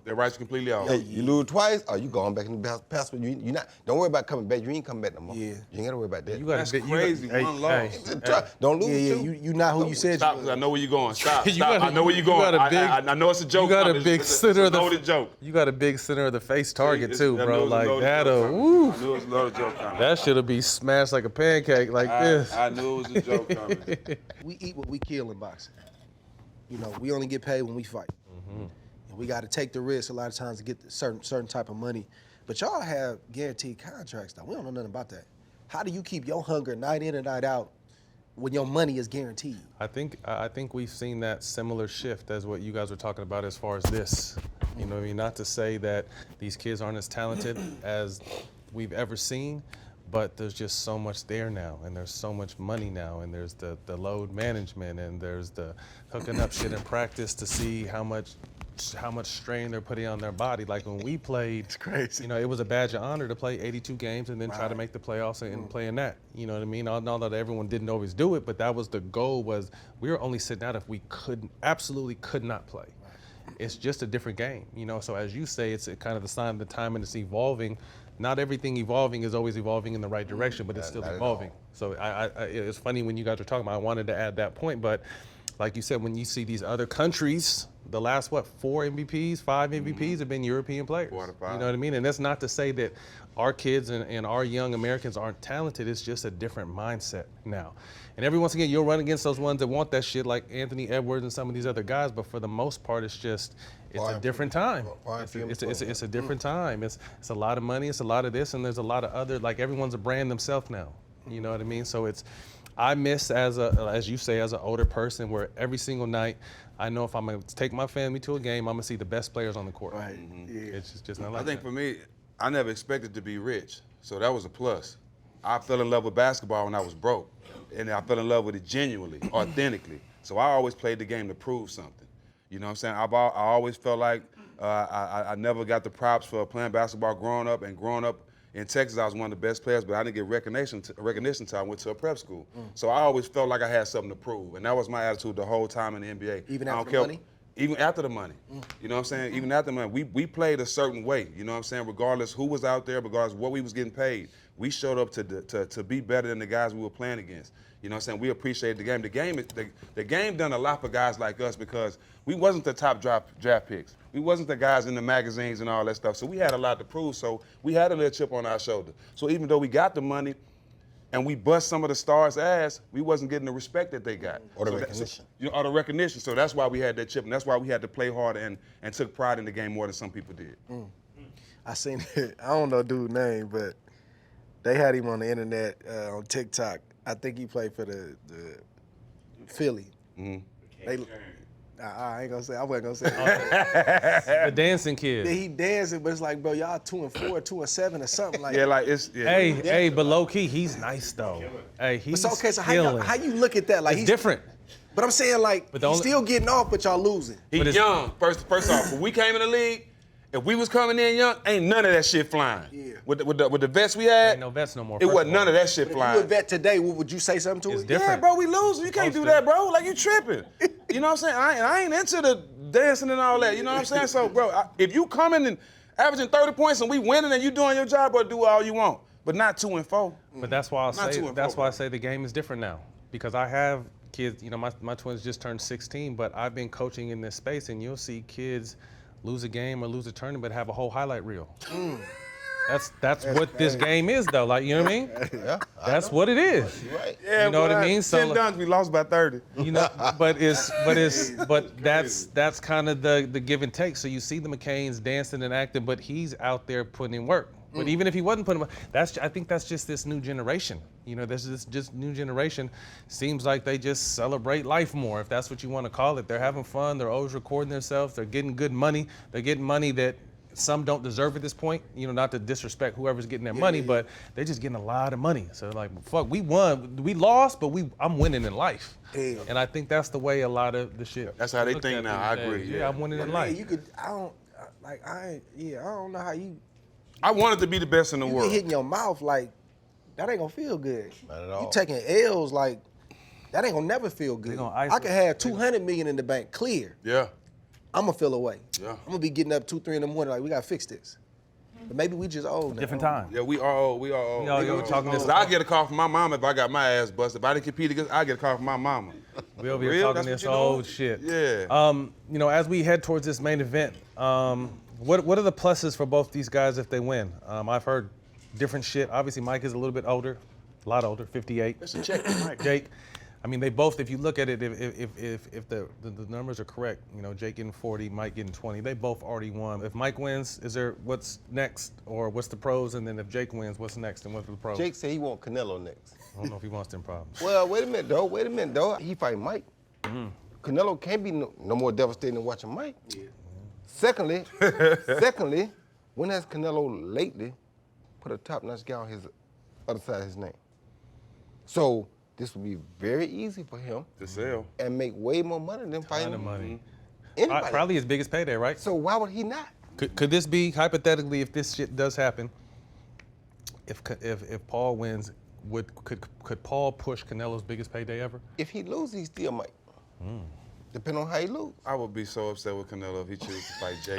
S2: Their rights completely off.
S3: Hey, you lose twice, you going back in the past. You not. Don't worry about coming back. You ain't coming back no more.
S4: Yeah.
S3: You ain't gotta worry about that.
S1: You got
S2: That's crazy. One loss.
S3: Don't lose.
S4: Yeah,
S3: two.
S4: you not who you said
S2: Stop,
S4: you
S2: because I know where you're going. Stop,
S1: You
S2: stop.
S1: got a-
S2: I know where you're
S1: you
S2: going.
S1: got a big-
S2: I know it's a joke.
S1: You got a
S2: It's-
S1: big
S2: it's
S1: center of
S2: It's a loaded joke.
S1: You got a big center of the face target
S2: It's-
S1: too,
S2: I
S1: bro.
S2: knew it was a
S1: Like
S2: loaded
S1: that'll,
S2: joke
S1: woo.
S2: coming. I knew it was a loaded joke coming.
S1: That should have be smashed like a pancake, like this.
S2: I knew it was a joke coming.
S4: We eat what we kill in boxing. We only get paid when we fight. And we got to take the risk a lot of times to get certain type of money. But y'all have guaranteed contracts though. We don't know nothing about that. How do you keep your hunger night in and night out when your money is guaranteed?
S1: I think we've seen that similar shift as what you guys were talking about as far as this. You know what I mean? Not to say that these kids aren't as talented as we've ever seen, but there's just so much there now, and there's so much money now, and there's the load management, and there's the hooking up shit in practice to see how much strain they're putting on their body. Like when we played,
S4: It's crazy.
S1: you know, it was a badge of honor to play 82 games and then try to make the playoffs and play in that. You know what I mean? I know that everyone didn't always do it, but that was the goal. Was we were only sitting out if we absolutely could not play. It's just a different game, you know. So as you say, it's kind of the sign of the time, and it's evolving. Not everything evolving is always evolving in the right direction, but it's still
S3: Not at
S1: evolving.
S3: all.
S1: So it's funny when you guys are talking about. I wanted to add that point, but like you said, when you see these other countries, the last 5 MVPs have been European players.
S2: 4 out of 5.
S1: You know what I mean? And that's not to say that our kids and our young Americans aren't talented. It's just a different mindset now. And every once again, you'll run against those ones that want that shit, like Anthony Edwards and some of these other guys. But for the most part, it's a different time. It's a different time. It's a lot of money. It's a lot of this, and there's a lot of other. Like everyone's a brand themselves now. You know what I mean? So I miss as you say, as an older person, where every single night I know if I'm gonna take my family to a game, I'm gonna see the best players on the court.
S4: Right. Yeah.
S1: It's just not like
S2: I think
S1: that.
S2: for me, I never expected to be rich, so that was a plus. I fell in love with basketball when I was broke, and I fell in love with it genuinely, authentically. So I always played the game to prove something. You know what I'm saying? I always felt like I never got the props for playing basketball growing up in Texas. I was one of the best players, but I didn't get recognition until I went to a prep school. So I always felt like I had something to prove, and that was my attitude the whole time in the NBA.
S4: Even
S2: I
S4: after
S2: don't
S4: the
S2: care-
S4: money?
S2: Even after the money. You know what I'm saying? Even after the money. We played a certain way, you know what I'm saying? Regardless who was out there, regardless what we was getting paid. We showed up to be better than the guys we were playing against. You know what I'm saying? We appreciated the game. The game done a lot for guys like us because we wasn't the top draft picks. We wasn't the guys in the magazines and all that stuff. So we had a lot to prove. So we had a little chip on our shoulder. So even though we got the money and we bust some of the stars' ass, we wasn't getting the respect that they got.
S3: Or the
S2: So
S3: recognition.
S2: or the recognition. So that's why we had that chip, and that's why we had to play harder and took pride in the game more than some people did.
S4: I seen it. I don't know dude's name, but they had him on the internet on TikTok. I think he played for the Philly. I ain't gonna say. I wasn't gonna say.
S1: The dancing kid.
S4: Yeah, he dancing, but it's like, bro, y'all 2-4, 2-7, or something like.
S2: Yeah, like it's. Yeah.
S1: Hey, but low key, he's nice though. Hey, he's
S4: But so okay, so
S1: killing.
S4: how you look at that? Like
S1: It's
S4: he's
S1: different.
S4: But I'm saying like
S1: But the
S4: he's
S1: only-
S4: still getting off, but y'all losing.
S2: He's
S1: But it's-
S2: young. First off, when we came in the league, if we was coming in young, ain't none of that shit flying.
S4: Yeah.
S2: With the vets we had,
S1: Ain't no vets no more.
S2: it
S1: first
S2: wasn't
S1: of all.
S2: none of that shit
S4: But if you a
S2: flying.
S4: vet today, would you say something to
S1: It's
S4: it?
S1: different.
S2: Yeah, bro, we losing. You can't do that, bro. Like you tripping. You know what I'm saying? I ain't into the dancing and all that. You know what I'm saying? So, bro, if you coming and averaging 30 points and we winning and you doing your job, bro, do all you want, but not 2-4.
S1: But that's why
S2: Not 2 and 4,
S1: I say the game is different now, because I have kids. You know, my twins just turned 16, but I've been coaching in this space, and you'll see kids lose a game or lose a tournament, but have a whole highlight reel. That's what this game is, though. Like, you know what I mean?
S3: Yeah,
S1: That's what it is.
S3: you're right.
S2: Yeah,
S1: You know what I
S2: boy,
S1: mean? So,
S2: 10 dunks, we lost by 30.
S1: You know, but that's kind of the give and take. So you see the McCains dancing and acting, but he's out there putting in work. But even if he wasn't putting in work, I think that's just this new generation. You know, this is just new generation. Seems like they just celebrate life more, if that's what you want to call it. They're having fun. They're always recording themselves. They're getting good money. They're getting money that some don't deserve at this point. You know, not to disrespect whoever's getting their money, but they're just getting a lot of money. So like, fuck, we won, we lost, but I'm winning in life.
S4: Damn.
S1: And I think that's the way a lot of the shit.
S2: That's how they
S1: looked
S2: think
S1: at
S2: now.
S1: these
S2: I agree,
S1: days.
S2: yeah.
S1: I'm winning in
S4: Man,
S1: life.
S4: you could. I don't know how you
S2: I wanted to be the best in the
S4: get
S2: world.
S4: hit in your mouth like that ain't gonna feel good.
S3: Not at all.
S4: You taking L's like that ain't gonna never feel good.
S1: gonna
S4: I could have 200 million in the bank clear.
S2: Yeah.
S4: I'm gonna feel away.
S2: Yeah.
S4: I'm gonna be getting up 2, 3 in the morning like we gotta fix this. But maybe we just old now.
S1: Different time.
S2: Yeah, we are old. We are old.
S1: You know, you were talking this.
S2: But I get a call from my mama if I got my ass busted. If I didn't compete against, I get a call from my mama.
S1: We over here
S2: Real?
S1: talking
S2: That's
S1: this
S2: what you doing?
S1: old shit.
S2: Yeah.
S1: You know, as we head towards this main event, what are the pluses for both these guys if they win? I've heard different shit. Obviously, Mike is a little bit older, a lot older, 58.
S2: That's a check, Mike.
S1: Jake, I mean, they both, if you look at it, if the numbers are correct, you know, Jake getting 40, Mike getting 20, they both already won. If Mike wins, is there what's next, or what's the pros? And then if Jake wins, what's next and what's the pros?
S3: Jake said he want Canelo next.
S1: I don't know if he wants them problems.
S3: Well, wait a minute, though. He fight Mike. Canelo can't be no more devastating than watching Mike. Yeah. Secondly, when has Canelo lately put a top-notch guy on his other side of his name? So this would be very easy for him
S2: To sell.
S3: and make way more money than
S1: Ton
S3: fighting
S1: of money.
S3: anybody.
S1: Probably his biggest payday, right?
S3: So why would he not?
S1: Could this be, hypothetically, if this shit does happen, if Paul wins, could Paul push Canelo's biggest payday ever?
S3: If he loses, he still might. Depending on how he lose.
S2: I would be so upset with Canelo if he chooses to fight Jake.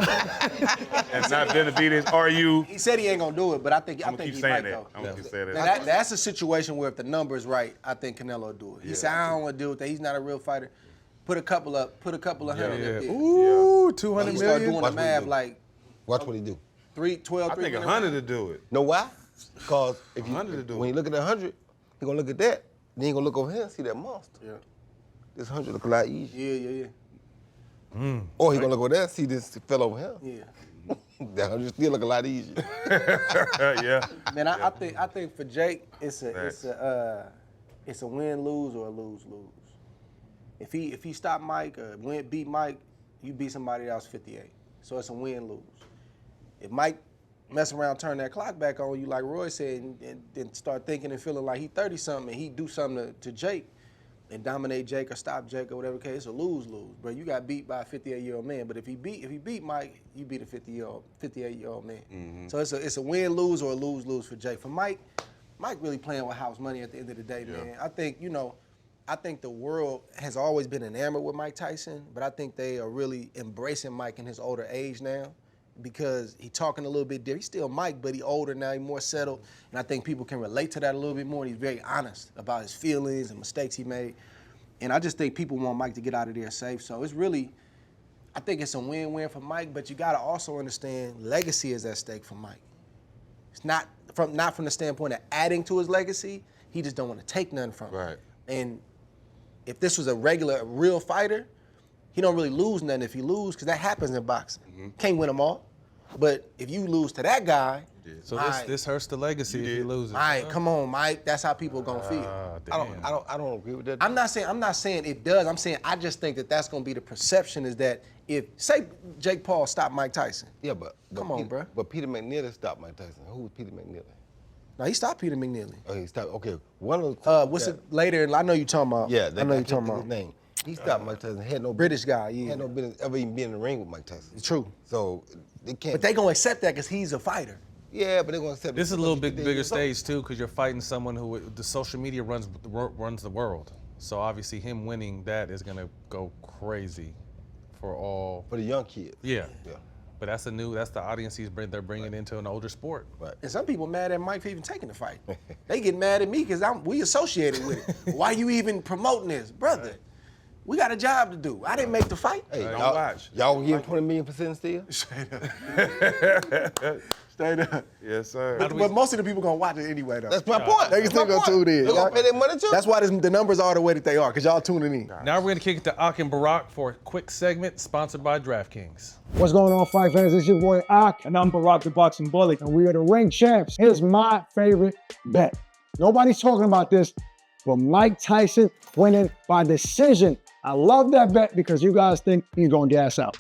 S2: And not Benavidez, are you?
S4: He said he ain't gonna do it, but I think
S2: I'm gonna keep
S4: he
S2: saying
S4: might
S2: that.
S4: though.
S2: I'm gonna keep saying
S4: Now,
S2: that.
S4: that's a situation where if the number's right, I think Canelo will do it. He said, I don't want to deal with that. He's not a real fighter. Put a couple of hundred up there.
S1: Ooh, 200
S4: He start
S1: million.
S4: doing the math like
S3: Watch what he do.
S4: 12,
S2: I think
S4: 300.
S2: 100 to do it.
S3: Know why? Because if
S2: 100 to do
S3: when
S2: it.
S3: you look at 100, he gonna look at that. Then he gonna look over here and see that monster.
S4: Yeah.
S3: This 100 look a lot easier.
S4: Yeah.
S3: Or he gonna look over there and see this fell over here.
S4: Yeah.
S3: That 100 still look a lot easier.
S2: Yeah.
S4: Man, I think for Jake, it's a win lose or a lose lose. If he stop Mike or beat Mike, you beat somebody that was 58. So it's a win lose. If Mike mess around, turn that clock back on you, like Roy said, and then start thinking and feeling like he 30 something, and he do something to Jake and dominate Jake or stop Jake or whatever the case, it's a lose lose. But you got beat by a 58-year-old man. But if he beat Mike, you beat a 58-year-old man. So it's a win lose or a lose lose for Jake. For Mike really playing with house money at the end of the day, man. I think the world has always been enamored with Mike Tyson, but I think they are really embracing Mike in his older age now because he's talking a little bit different. He's still Mike, but he's older now, he's more settled, and I think people can relate to that a little bit more. He's very honest about his feelings and mistakes he made, and I just think people want Mike to get out of there safe. So it's really, I think it's a win-win for Mike, but you got to also understand legacy is at stake for Mike. It's not from the standpoint of adding to his legacy, he just don't want to take none from it.
S2: Right.
S4: And if this was a real fighter, he don't really lose nothing if he lose, because that happens in boxing. Can't win them all. But if you lose to that guy,
S1: So this hurts the legacy if he loses.
S4: all right, come on, Mike. That's how people gonna feel.
S3: I don't agree with that.
S4: I'm not saying it does. I'm saying I just think that's gonna be the perception is that if say Jake Paul stopped Mike Tyson.
S3: Yeah, but
S4: Come on,
S3: Peter,
S4: bro.
S3: But Peter McNeely stopped Mike Tyson. Who was Peter McNeely?
S4: No, he stopped Peter McNeely.
S3: Oh, he stopped. Okay, one of the.
S4: What's it later? I know you talking about.
S3: Yeah,
S4: I know you
S3: I can't
S4: talking
S3: think
S4: about.
S3: his name. He stopped Mike Tyson. Had no
S4: British guy. Yeah,
S3: Had no business ever even being in the ring with Mike Tyson.
S4: it's true.
S3: So they can't.
S4: But they gonna accept that because he's a fighter.
S3: Yeah, but they're gonna accept.
S1: This is a
S3: it
S1: little
S3: because
S1: bit
S3: he's
S1: bigger
S3: 58 years old.
S1: stage too, because you're fighting someone who the social media runs the world. So obviously him winning that is gonna go crazy for all.
S3: For the young kids.
S1: Yeah.
S3: Yeah.
S1: But that's the audience they're bringing into an older sport.
S3: Right.
S4: And some people mad at Mike for even taking the fight. They get mad at me because we associated with it. Why you even promoting this? Brother, we got a job to do. I didn't make the fight.
S3: Hey,
S2: Don't
S3: y'all,
S2: watch.
S3: y'all gonna give him 20 million % still?
S4: Straight up.
S2: Yes, sir.
S4: But most of the people gonna watch it anyway, though.
S3: That's my point.
S4: They can
S3: That's
S4: still
S3: my
S4: go
S3: point.
S4: tune in.
S3: They gonna pay their money too.
S4: That's why the numbers are the way that they are, because y'all tuning in.
S1: Now we're gonna kick it to Ak and Barak for a quick segment sponsored by DraftKings.
S5: What's going on, fight fans? It's your boy Ak, and I'm Barak the Boxing Bully, and we are the ring champs. Here's my favorite bet. Nobody's talking about this, but Mike Tyson winning by decision. I love that bet because you guys think he's gonna gas out.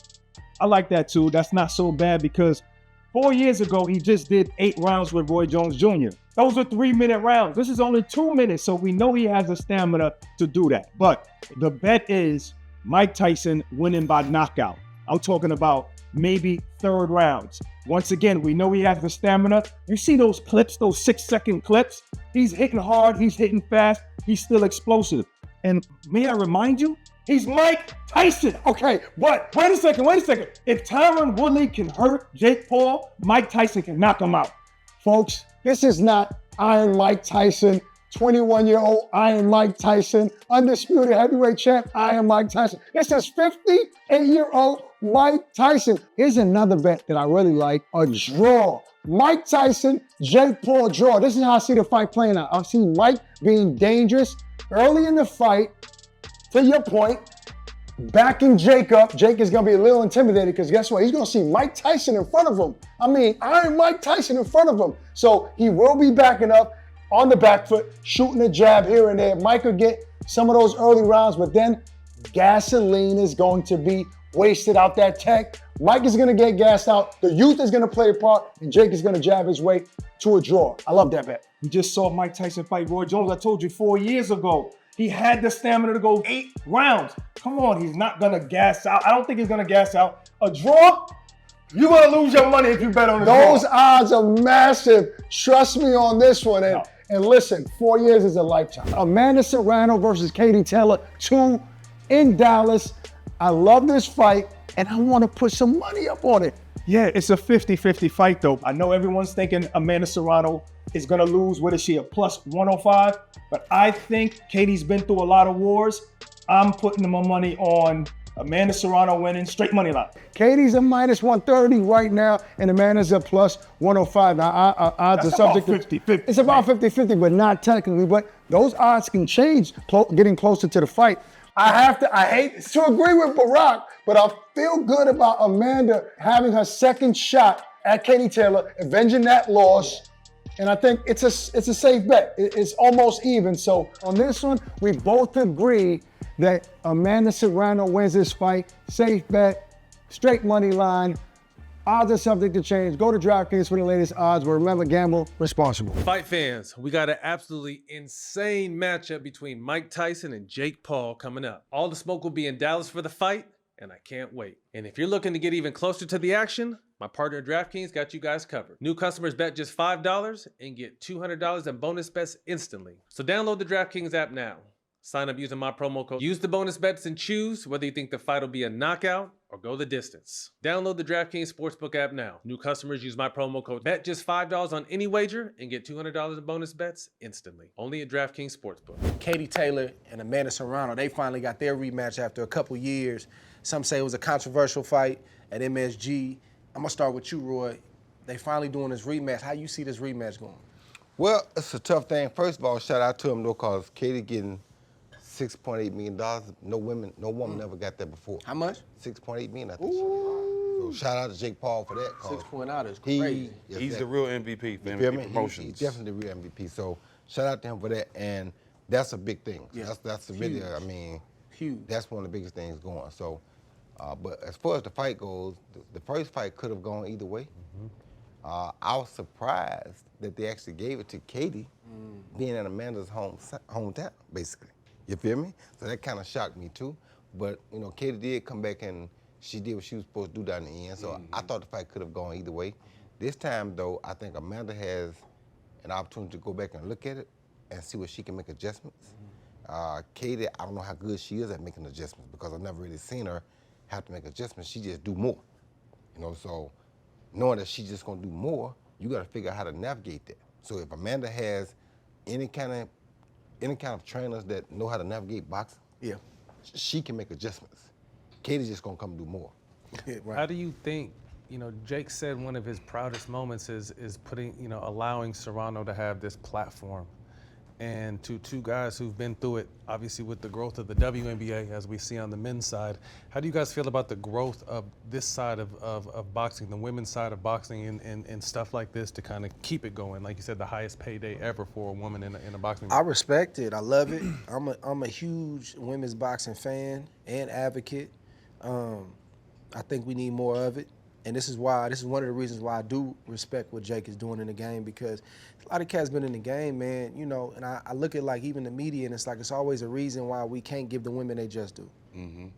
S6: I like that too. That's not so bad because 4 years ago, he just did 8 rounds with Roy Jones Jr. Those are 3-minute rounds. This is only 2 minutes, so we know he has the stamina to do that. But the bet is Mike Tyson winning by knockout. I'm talking about maybe 3rd rounds. Once again, we know he has the stamina. You see those clips, those 6-second clips? He's hitting hard, he's hitting fast, he's still explosive. And may I remind you, he's Mike Tyson. Okay, but wait a second. If Tyron Woodley can hurt Jake Paul, Mike Tyson can knock him out.
S5: Folks, this is not Iron Mike Tyson, 21-year-old Iron Mike Tyson, undisputed heavyweight champ Iron Mike Tyson. This is 58-year-old Mike Tyson. Here's another bet that I really like, a draw. Mike Tyson, Jake Paul draw. This is how I see the fight playing out. I see Mike being dangerous, early in the fight, to your point, backing Jake up. Jake is going to be a little intimidated because guess what? He's going to see Mike Tyson in front of him. I mean, Iron Mike Tyson in front of him. So he will be backing up on the back foot, shooting a jab here and there. Mike will get some of those early rounds, but then gasoline is going to be wasted out that tech. Mike is going to get gassed out. The youth is going to play a part, and Jake is going to jab his way to a draw. I love that bet.
S6: We just saw Mike Tyson fight Roy Jones. I told you 4 years ago. He had the stamina to go 8 rounds. Come on, he's not gonna gas out. I don't think he's gonna gas out. A draw, you're gonna lose your money if you bet on a draw.
S5: Those odds are massive. Trust me on this one. And listen, 4 years is a lifetime. Amanda Serrano versus Katie Taylor, 2 in Dallas. I love this fight, and I want to put some money up on it.
S6: Yeah, it's a 50-50 fight though. I know everyone's thinking Amanda Serrano is gonna lose. What is she, a plus 105? But I think Katie's been through a lot of wars. I'm putting my money on Amanda Serrano winning, straight money line.
S5: Katie's a minus 130 right now, and Amanda's a plus 105. Now, odds are subject to
S6: 50-50.
S5: It's about 50-50, but not technically. But those odds can change getting closer to the fight. I hate to agree with Barak, but I feel good about Amanda having her second shot at Katie Taylor, avenging that loss. And I think it's a safe bet. It's almost even. So on this one, we both agree that Amanda Serrano wins this fight. Safe bet, straight money line. Odds are subject to change. Go to DraftKings for the latest odds. But remember, gamble responsible.
S1: Fight fans, we got an absolutely insane matchup between Mike Tyson and Jake Paul coming up. All the smoke will be in Dallas for the fight, and I can't wait. And if you're looking to get even closer to the action, my partner DraftKings got you guys covered. New customers bet just $5 and get $200 in bonus bets instantly. So download the DraftKings app now. Sign up using my promo code. Use the bonus bets and choose whether you think the fight will be a knockout or go the distance. Download the DraftKings Sportsbook app now. New customers use my promo code. Bet just $5 on any wager and get $200 in bonus bets instantly. Only at DraftKings Sportsbook.
S4: Katie Taylor and Amanda Serrano, they finally got their rematch after a couple years. Some say it was a controversial fight at MSG. I'm gonna start with you, Roy. They finally doing this rematch. How you see this rematch going?
S3: Well, it's a tough thing. First of all, shout out to him though, cause Katie getting $6.8 million. No woman ever got that before.
S4: How much?
S3: $6.8 million, I think. So shout out to Jake Paul for that.
S4: 6.0 is crazy.
S2: He's the real MVP for
S3: You
S2: MVP
S3: feel me?
S2: promotions.
S3: He's definitely the real MVP. So shout out to him for that, and that's a big thing.
S4: Yeah.
S3: That's really, I mean,
S4: Huge.
S3: that's one of the biggest things going. So, but as far as the fight goes, the first fight could have gone either way. I was surprised that they actually gave it to Katie, being in Amanda's hometown, basically. You feel me? So that kind of shocked me too. But you know, Katie did come back and she did what she was supposed to do down the end. So I thought the fight could have gone either way. This time though, I think Amanda has an opportunity to go back and look at it and see where she can make adjustments. Katie, I don't know how good she is at making adjustments because I've never really seen her have to make adjustments. She just do more. You know, so knowing that she's just gonna do more, you gotta figure out how to navigate that. So if Amanda has any kind of trainers that know how to navigate boxing,
S4: Yeah.
S3: she can make adjustments. Katie's just gonna come do more.
S4: Right.
S1: How do you think, Jake said one of his proudest moments is putting, allowing Serrano to have this platform. And to two guys who've been through it, obviously with the growth of the WNBA, as we see on the men's side, how do you guys feel about the growth of this side of boxing, the women's side of boxing and stuff like this to kind of keep it going? Like you said, the highest payday ever for a woman in a boxing
S4: I respect it. I love it. I'm a huge women's boxing fan and advocate. I think we need more of it. And this is one of the reasons why I do respect what Jake is doing in the game, because a lot of cats been in the game, man, and I look at like even the media, and it's like it's always a reason why we can't give the women they just do,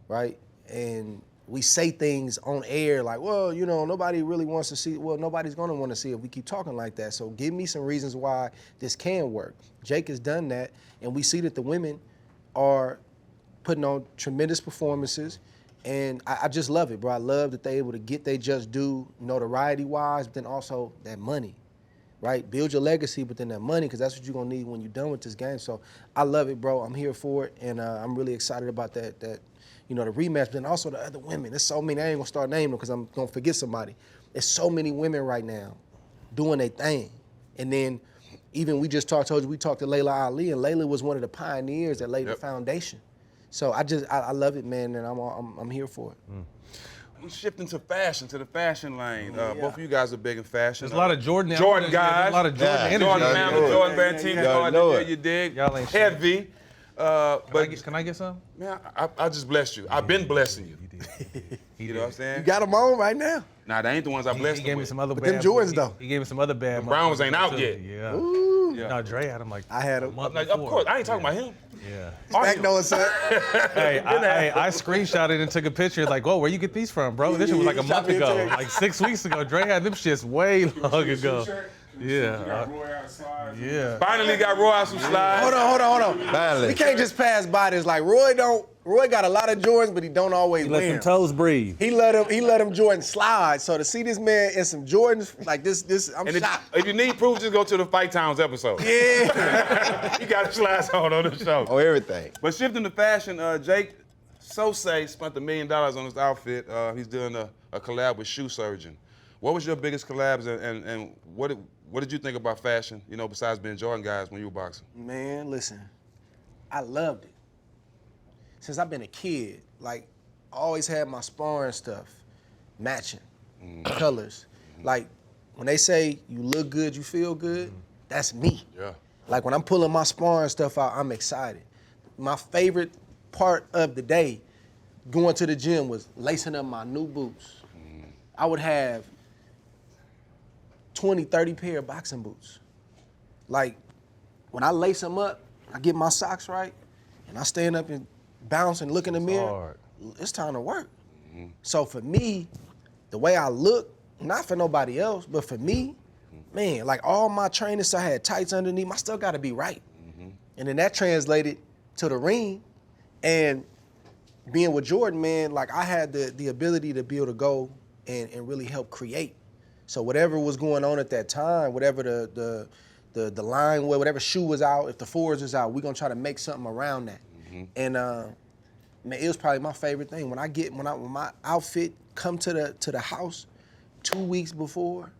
S4: right? And we say things on air like, well, nobody really wants to see, well, nobody's gonna want to see if we keep talking like that. So give me some reasons why this can work. Jake has done that, and we see that the women are putting on tremendous performances. And I just love it, bro. I love that they're able to get they just do notoriety-wise, but then also that money, right? Build your legacy, but then that money, because that's what you're going to need when you're done with this game. So I love it, bro. I'm here for it, and I'm really excited about that the rematch, but then also the other women. There's so many. I ain't going to start naming them because I'm going to forget somebody. There's so many women right now doing their thing. And then even we just told you we talked to Layla Ali, and Layla was one of the pioneers that laid the foundation. So I love it, man, and I'm here for it.
S2: We shifting to fashion, to the fashion lane. Both of you guys are big in fashion.
S1: There's a lot of Jordan.
S2: Jordan guys.
S1: There's a lot of Jordan energy.
S2: Jordan
S1: Yeah.
S2: Mammoth, Jordan Van Team, you dig?
S1: Y'all ain't shit.
S2: Heavy.
S1: Can I get some?
S2: Man, I just blessed you. I've been blessing you. You know what I'm saying?
S4: You got them on right now.
S2: Nah, they ain't the ones I blessed
S1: He gave me
S2: with.
S1: some other
S4: But
S1: bad.
S4: them Jordans, though.
S1: He gave me some other bad.
S2: Browns ain't out
S1: too.
S2: yet.
S1: Yeah.
S2: Yeah.
S1: No, Dre had him like
S4: I had
S1: a
S4: him.
S1: month
S2: Like,
S1: before.
S2: of course, I ain't talking about him.
S1: Yeah.
S4: Back knowing, son.
S1: Hey, I screenshotted and took a picture. Like, whoa, where you get these from, bro? This shit was like a month ago, like 6 weeks ago. Dre had them shits way long ago. Yeah. Yeah.
S2: Finally got Roy out some slides.
S4: Hold on.
S3: Finally.
S4: We can't just pass by this. Like Roy got a lot of Jordans, but he don't always
S7: Let
S4: wear
S7: them
S4: them.
S7: toes breathe.
S4: He let him Jordan slide. So to see this man in some Jordans like this, I'm
S2: And
S4: shocked.
S2: if you need proof, just go to the Fight Towns episode.
S4: Yeah.
S2: You got slides on the show.
S3: Oh, everything.
S2: But shifting to fashion, Jake Sosay spent $1 million on his outfit. He's doing a collab with Shoe Surgeon. What was your biggest collabs, and what did you think about fashion, you know, besides being Jordan guys when you were boxing?
S4: Man, listen, I loved it. Since I've been a kid, like, I always had my sparring stuff matching, colors. Like, when they say you look good, you feel good, that's me.
S2: Yeah.
S4: Like, when I'm pulling my sparring stuff out, I'm excited. My favorite part of the day going to the gym was lacing up my new boots. I would have 20, 30 pair of boxing boots. Like, when I lace them up, I get my socks right, and I stand up and bounce and look in the mirror,
S1: hard.
S4: it's time to work. So for me, the way I look, not for nobody else, but for me, man, like all my trainers, so I had tights underneath, my stuff gotta be right. And then that translated to the ring, and being with Jordan, man, like I had the ability to be able to go and really help create. So whatever was going on at that time, whatever the line, whatever shoe was out, if the fours was out, we're gonna try to make something around that. And man, it was probably my favorite thing. When my outfit come to the house 2 weeks before,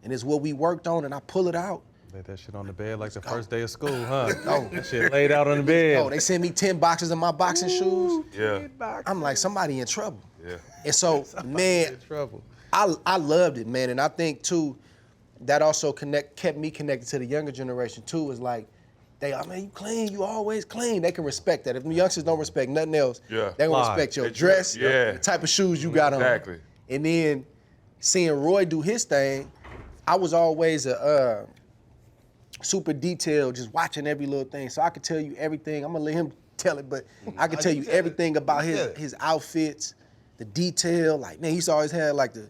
S4: and it's what we worked on, and I pull it out.
S1: Lay that shit on the bed like the first day of school, huh? That shit laid out on the bed.
S4: Oh, they send me 10 boxes of my boxing shoes.
S2: Yeah.
S4: I'm like, somebody in trouble.
S2: Yeah.
S4: And so, man,
S1: In trouble.
S4: I loved it, man. And I think, too, that also kept me connected to the younger generation, too. Is like, man, you clean, you always clean. They can respect that. If the youngsters don't respect nothing else,
S2: Yeah.
S4: they gonna
S1: Fly.
S4: respect your
S2: They
S4: dress,
S2: yeah.
S4: the type of shoes you got on.
S2: Exactly.
S4: And then seeing Roy do his thing, I was always a super detailed, just watching every little thing. So I could tell you everything. I'm gonna let him tell it, but I could tell you everything about his outfits, the detail. Like, man, he used to always have like a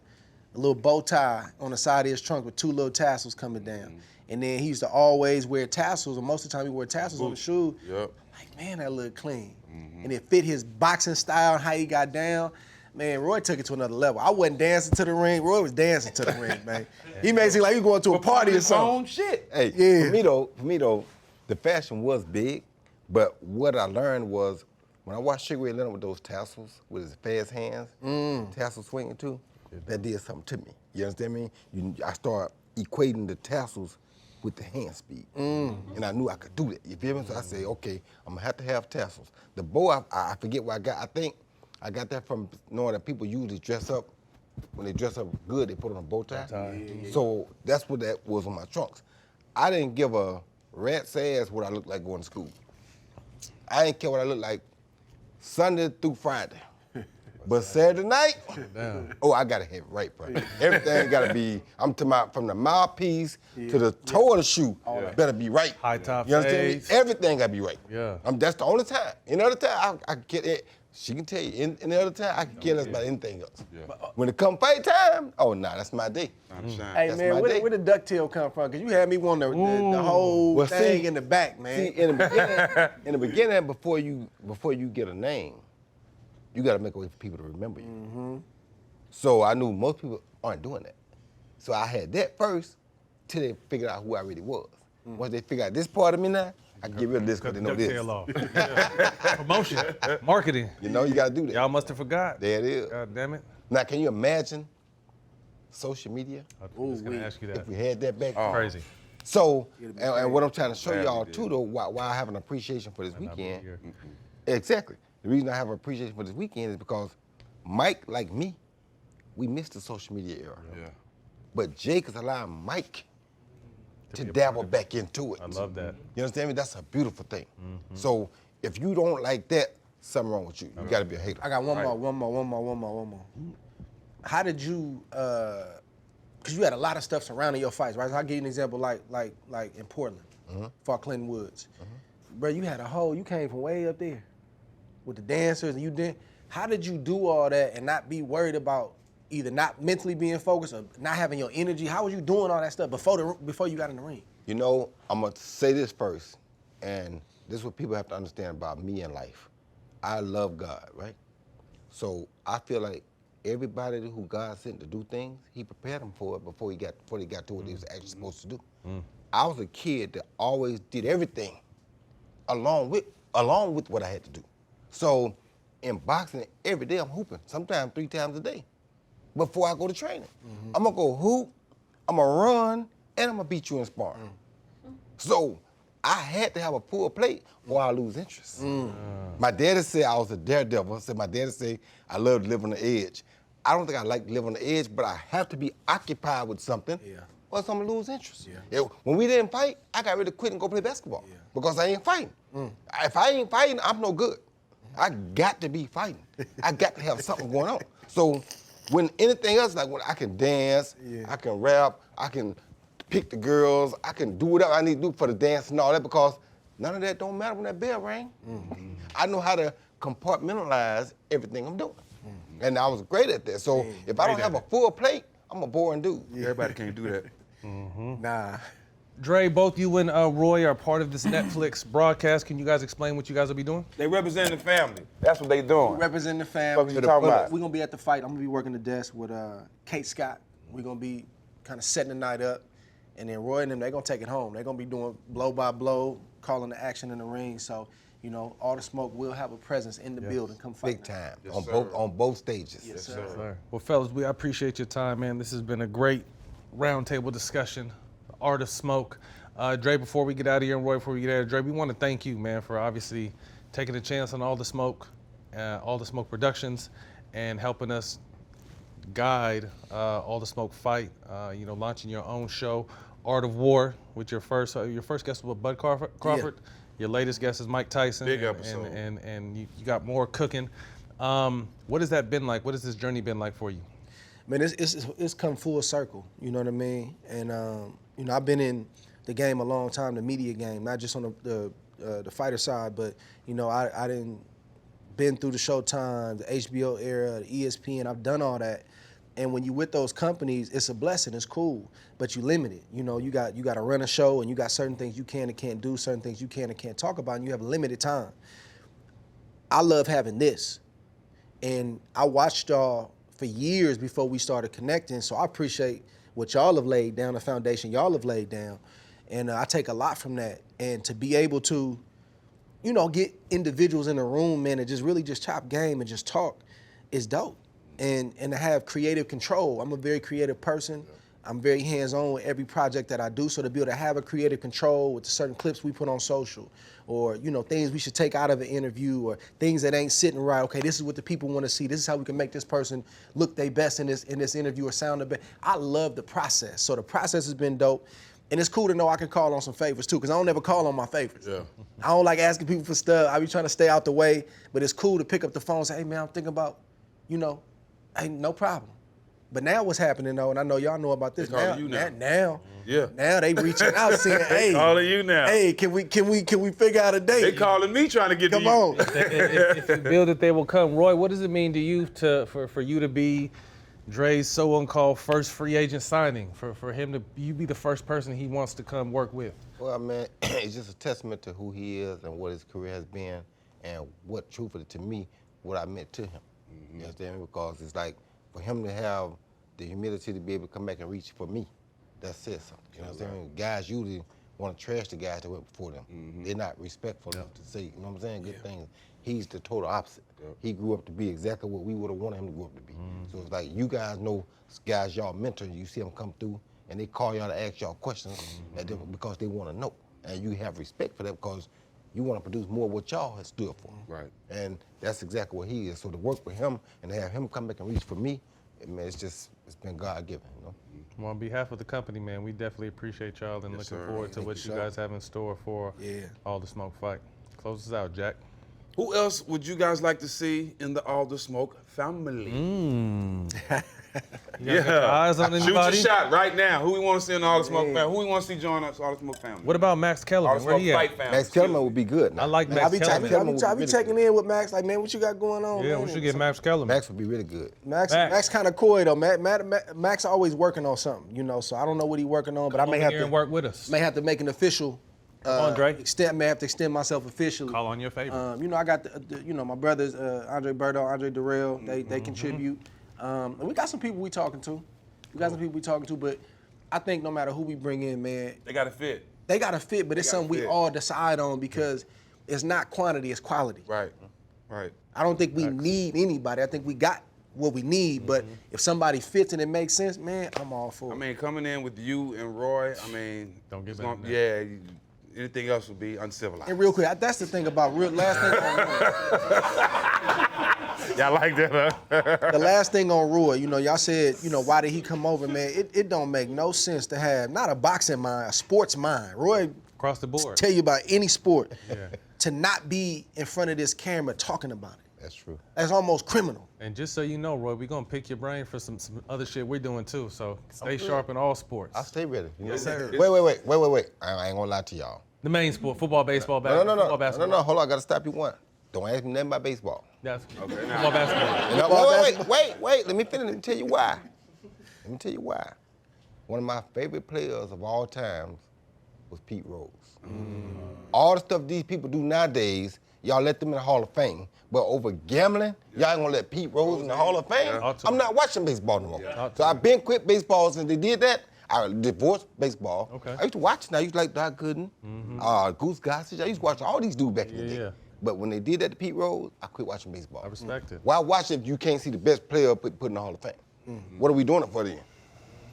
S4: little bow tie on the side of his trunk with 2 little tassels coming down. And then he used to always wear tassels, and most of the time he wore tassels on the shoe.
S2: Yep.
S4: Like, man, that looked clean. And it fit his boxing style and how he got down. Man, Roy took it to another level. I wasn't dancing to the ring. Roy was dancing to the ring, man. He made it seem like he was going to a party or something.
S2: Shit.
S3: Hey,
S4: Yeah.
S3: for me though, the fashion was big, but what I learned was when I watched Sugar Ray Leonard with those tassels, with his fast hands, tassel swinging too, that did something to me. You understand me? I started equating the tassels with the hand speed, and I knew I could do that. You feel me? So I said, okay, I'm gonna have to have tassels. The bow, I forget where I got. I think I got that from knowing that people usually dress up. When they dress up good, they put on a bow tie. So that's what that was on my trunks. I didn't give a rat's ass what I looked like going to school. I didn't care what I looked like Sunday through Friday. But Saturday night, oh, I gotta have it right, bro. Everything gotta be, from the mouthpiece to the toe of the shoe, better be right.
S1: High top
S3: You understand me?
S1: fades.
S3: Everything gotta be right.
S1: Yeah.
S3: That's the only time. Any other time, I get it. She can tell you. Any other time, I can care less about anything else.
S2: Yeah.
S3: When it come fight time, oh, nah, that's my day.
S2: Time to shine.
S4: Hey,
S3: That's
S4: man,
S3: my
S4: where
S3: day.
S4: the ducktail come from? Because you had me want the whole
S3: Well,
S4: thing
S3: see-
S4: in the back, man.
S3: See, in the beginning, before you get a name, you got to make a way for people to remember you. So I knew most people aren't doing that. So I had that first till they figured out who I really was. Once they figure out this part of me now, I can get rid of this because they know this.
S1: Ducktail off. Yeah. Promotion, marketing.
S3: You know, you got to do that.
S1: Y'all must have forgot.
S3: There it is.
S1: God damn it.
S3: Now, can you imagine social media
S1: I was just gonna ask you that.
S3: if we had that back?
S2: Oh.
S1: Crazy.
S3: So,
S4: It'll be
S3: and what I'm trying to show
S2: Glad
S3: y'all
S2: we
S3: too,
S2: did.
S3: though, why I have an appreciation for this
S1: Might not be
S3: weekend.
S1: here.
S3: Exactly. The reason I have an appreciation for this weekend is because Mike, like me, we missed the social media era.
S2: Yeah.
S3: But Jake is allowing Mike to
S1: be a
S3: dabble
S1: part of
S3: back into it.
S1: I love that.
S3: You understand me? That's a beautiful thing. So if you don't like that, something wrong with you. You gotta be a hater.
S4: I got one more. How did you? Because you had a lot of stuff surrounding your fights, right? So I'll give you an example, like in Portland, for Clinton Woods, bro. You had you came from way up there with the dancers, and you did. How did you do all that and not be worried about either not mentally being focused or not having your energy? How was you doing all that stuff before you got in the ring?
S3: You know, I'm gonna say this first, and this is what people have to understand about me in life. I love God, right? So I feel like everybody who God sent to do things, He prepared them for it before they got to what they was actually supposed to do. I was a kid that always did everything along with what I had to do. So in boxing, every day I'm hooping, sometimes 3 times a day before I go to training. I'm gonna go hoop, I'm gonna run, and I'm gonna beat you in sparring. So I had to have a full plate or I lose interest. My daddy said I was a daredevil. My daddy said I love to live on the edge. I don't think I like to live on the edge, but I have to be occupied with something or else I'm gonna lose interest. When we didn't fight, I got ready to quit and go play basketball because I ain't fighting. If I ain't fighting, I'm no good. I got to be fighting. I got to have something going on. So when anything else, like when I can dance, I can rap, I can pick the girls, I can do whatever I need to do for the dance and all that because none of that don't matter when that bell rang. I know how to compartmentalize everything I'm doing. And I was great at that. So if I don't have a full plate, I'm a boring dude.
S2: Everybody can't do that.
S4: Nah.
S1: Dre, both you and Roy are part of this Netflix broadcast. Can you guys explain what you guys will be doing?
S2: They represent the family. That's what they doing.
S4: Representing the family.
S2: What you talking about?
S4: We're gonna be at the fight. I'm gonna be working the desk with Kate Scott. We're gonna be kind of setting the night up, and then Roy and them, they're gonna take it home. They're gonna be doing blow by blow, calling the action in the ring. So, you know, All the Smoke will have a presence in the building. Come fight.
S3: Big time,
S2: Yes,
S3: on
S2: sir.
S3: both stages.
S4: Yes, sir.
S1: Sir. Well, fellas, I appreciate your time, man. This has been a great roundtable discussion. Art of Smoke. Dre, before we get out of here, and Roy, before we get out of here, Dre, we want to thank you, man, for obviously taking a chance on All the Smoke Productions, and helping us guide All the Smoke fight. Launching your own show, Art of War, with your first guest was Bud Crawford. Your latest guest is Mike Tyson.
S2: Big episode.
S1: And you got more cooking. What has that been like? What has this journey been like for you?
S4: Man, it's come full circle. You know what I mean? And I've been in the game a long time, the media game, not just on the fighter side, but I didn't been through the Showtime, the HBO era, the ESPN. I've done all that. And when you with those companies, it's a blessing. It's cool, but you limit it. You got to run a show, and you got certain things you can and can't do, certain things you can and can't talk about, and you have limited time. I love having this, and I watched y'all for years before we started connecting. So I appreciate what y'all have laid down, the foundation y'all have laid down, and I take a lot from that. And to be able to, get individuals in the room, man, and just really just chop game and just talk is dope. And to have creative control. I'm a very creative person. I'm very hands-on with every project that I do. So to be able to have a creative control with the certain clips we put on social, or things we should take out of an interview, or things that ain't sitting right. Okay, this is what the people want to see. This is how we can make this person look their best in this interview or sound their best. I love the process. So the process has been dope. And it's cool to know I can call on some favors too, because I don't ever call on my favorites.
S2: Yeah.
S4: I don't like asking people for stuff. I be trying to stay out the way, but it's cool to pick up the phone and say, hey man, I'm thinking about, hey, no problem. But now what's happening though, and I know y'all know about this.
S2: They calling you now.
S4: Now they reaching out saying, hey,
S2: calling you now.
S4: Hey, can we figure out a date?
S2: They calling me trying to get
S4: Come
S2: to you.
S4: on.
S1: If you build it, they will come. Roy, what does it mean to you for you to be Dre's so-called first free agent signing, for him to you be the first person he wants to come work with?
S3: Well, man, it's just a testament to who he is and what his career has been, and what, truthfully, to me, what I meant to him. You understand me? Because it's like, for him to have the humility to be able to come back and reach for me, that says something. You know what I'm saying? Guys usually want to trash the guys that went before them. They're not respectful enough to say, you know what I'm saying, good things. He's the total opposite. He grew up to be exactly what we would have wanted him to grow up to be. So it's like, you guys know guys y'all mentor, you see them come through, and they call y'all to ask y'all questions because they want to know. And you have respect for that because you want to produce more of what y'all have stood for.
S2: Right.
S3: And that's exactly what he is. So to work with him and to have him come back and reach for me, man, it's been God-given, you know?
S1: Well, on behalf of the company, man, we definitely appreciate y'all and looking
S2: sir.
S1: forward to
S4: Thank
S1: what
S4: you,
S1: you
S4: sir.
S1: guys have in store for All the Smoke fight. Close us out, Jack.
S2: Who else would you guys like to see in the All the Smoke family?
S1: You guys got your eyes on
S2: Shoot
S1: anybody?
S2: your shot right now. Who we want to see in the All the Smoke family? Who we want to see join us All the Smoke family?
S1: What about Max
S2: All the
S1: Kellerman? Where
S2: Smoke
S1: he
S2: fight
S1: at?
S2: family?
S3: Max Kellerman would be good now.
S1: I like
S4: I
S1: Max
S4: be,
S1: Kellerman.
S4: I be checking in with Max, like, man, what you got going on,
S1: Yeah,
S4: man?
S1: we should get Max Kellerman.
S3: Max would be really good.
S4: Max kind of coy, though. Max always working on something, you know, so I don't know what he working on, but I
S1: Come
S4: may
S1: over
S4: have
S1: here
S4: to
S1: and work with us.
S4: may have to make an official
S1: on, Dre.
S4: may have to extend myself officially.
S1: Call on your favorite.
S4: You know, I got my brothers, Andre Berto, Andre Durrell, they contribute. And we got some people we talking to. But I think no matter who we bring in, man,
S2: They got to fit.
S4: they got to fit, but it's
S2: gotta
S4: something we
S2: fit.
S4: all decide on because it's not quantity, it's quality.
S2: Right. Right.
S4: I don't think we need anybody. I think we got what we need, but if somebody fits and it makes sense, man, I'm all for it.
S2: I mean, coming in with you and Roy, I mean,
S1: Don't get
S2: it's
S1: better than that.
S2: yeah, anything else would be uncivilized.
S4: And real quick, that's the thing about last thing on
S2: Y'all like that, huh?
S4: the last thing on Roy, you know, y'all said, you know, why did he come over, man? It don't make no sense to have not a boxing mind, a sports mind. Roy
S1: Across the board.
S4: tell you about any sport
S1: Yeah.
S4: to not be in front of this camera talking about it.
S3: That's true.
S4: That's almost criminal.
S1: And just so you know, Roy, we're going to pick your brain for some other shit we're doing too. So stay sharp in all sports.
S3: I'll stay ready. You know?
S1: Yes, sir.
S3: Wait. I ain't gonna lie to y'all.
S1: The main sport, football, baseball,
S3: No,
S1: basketball.
S3: no.
S1: Football, basketball.
S3: Hold on, I gotta stop you one. Don't ask me nothing about baseball.
S1: That's football, basketball.
S3: Wait. Let me finish. Let me tell you why. One of my favorite players of all times was Pete Rose. All the stuff these people do nowadays, y'all let them in the Hall of Fame. But over gambling, y'all ain't gonna let Pete Rose in the Hall of Fame?
S1: Yeah.
S3: I'm not watching baseball no more.
S1: Yeah.
S3: So I've been quit baseball since they did that. I divorced baseball.
S1: Okay.
S3: I used to watch it. I used to like Doc Gooden, Goose Gossage. I used to watch all these dudes back in the day.
S1: Yeah.
S3: But when they did that to Pete Rose, I quit watching baseball.
S1: I respect it.
S3: Why watch it if you can't see the best player put in the Hall of Fame? What are we doing it for then?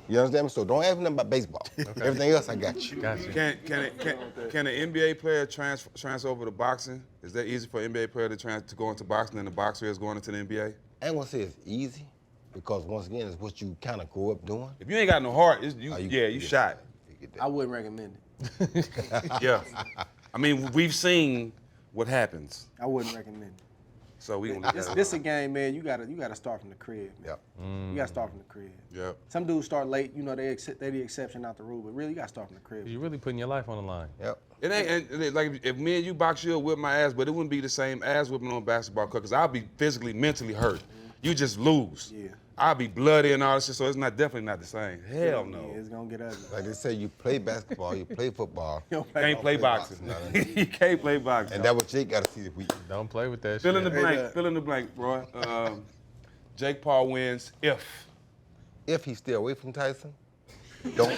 S3: You understand me? So don't ask me nothing about baseball. Everything else, I got you.
S1: Gotcha.
S2: Can an NBA player transfer over to boxing? Is that easy for an NBA player to go into boxing than a boxer is going into the NBA?
S3: I ain't gonna say it's easy, because once again, it's what you kind of grow up doing.
S2: If you ain't got no heart, you
S3: you
S2: shot.
S3: You get that.
S4: I wouldn't recommend it.
S2: Yeah. I mean, we've seen what happens.
S4: I wouldn't recommend it.
S2: So we gonna
S4: This a game, man. You gotta start from the crib. Man.
S3: Yep.
S4: You gotta start from the crib.
S2: Yep.
S4: Some dudes start late. You know they the exception, not the rule. But really, you gotta start from the crib.
S1: You're really putting your life on the line.
S3: Yep.
S2: It ain't and like if me and you box, you'll whip my ass, but it wouldn't be the same ass whipping on a basketball court because I'll be physically, mentally hurt. You just lose.
S4: Yeah.
S2: I'll be bloody and all this shit, so it's definitely not the same. Hell no.
S4: Yeah, it's gonna get ugly.
S3: Like they say, you play basketball, you play football,
S4: You don't
S2: Can't play boxing.
S3: boxing,
S2: You can't play boxing.
S3: and that's what Jake got to see this week.
S1: Don't play with that
S2: Fill
S1: shit.
S2: in the blank. Fill in the blank, Roy. Jake Paul wins if.
S3: If he stay away from Tyson, don't.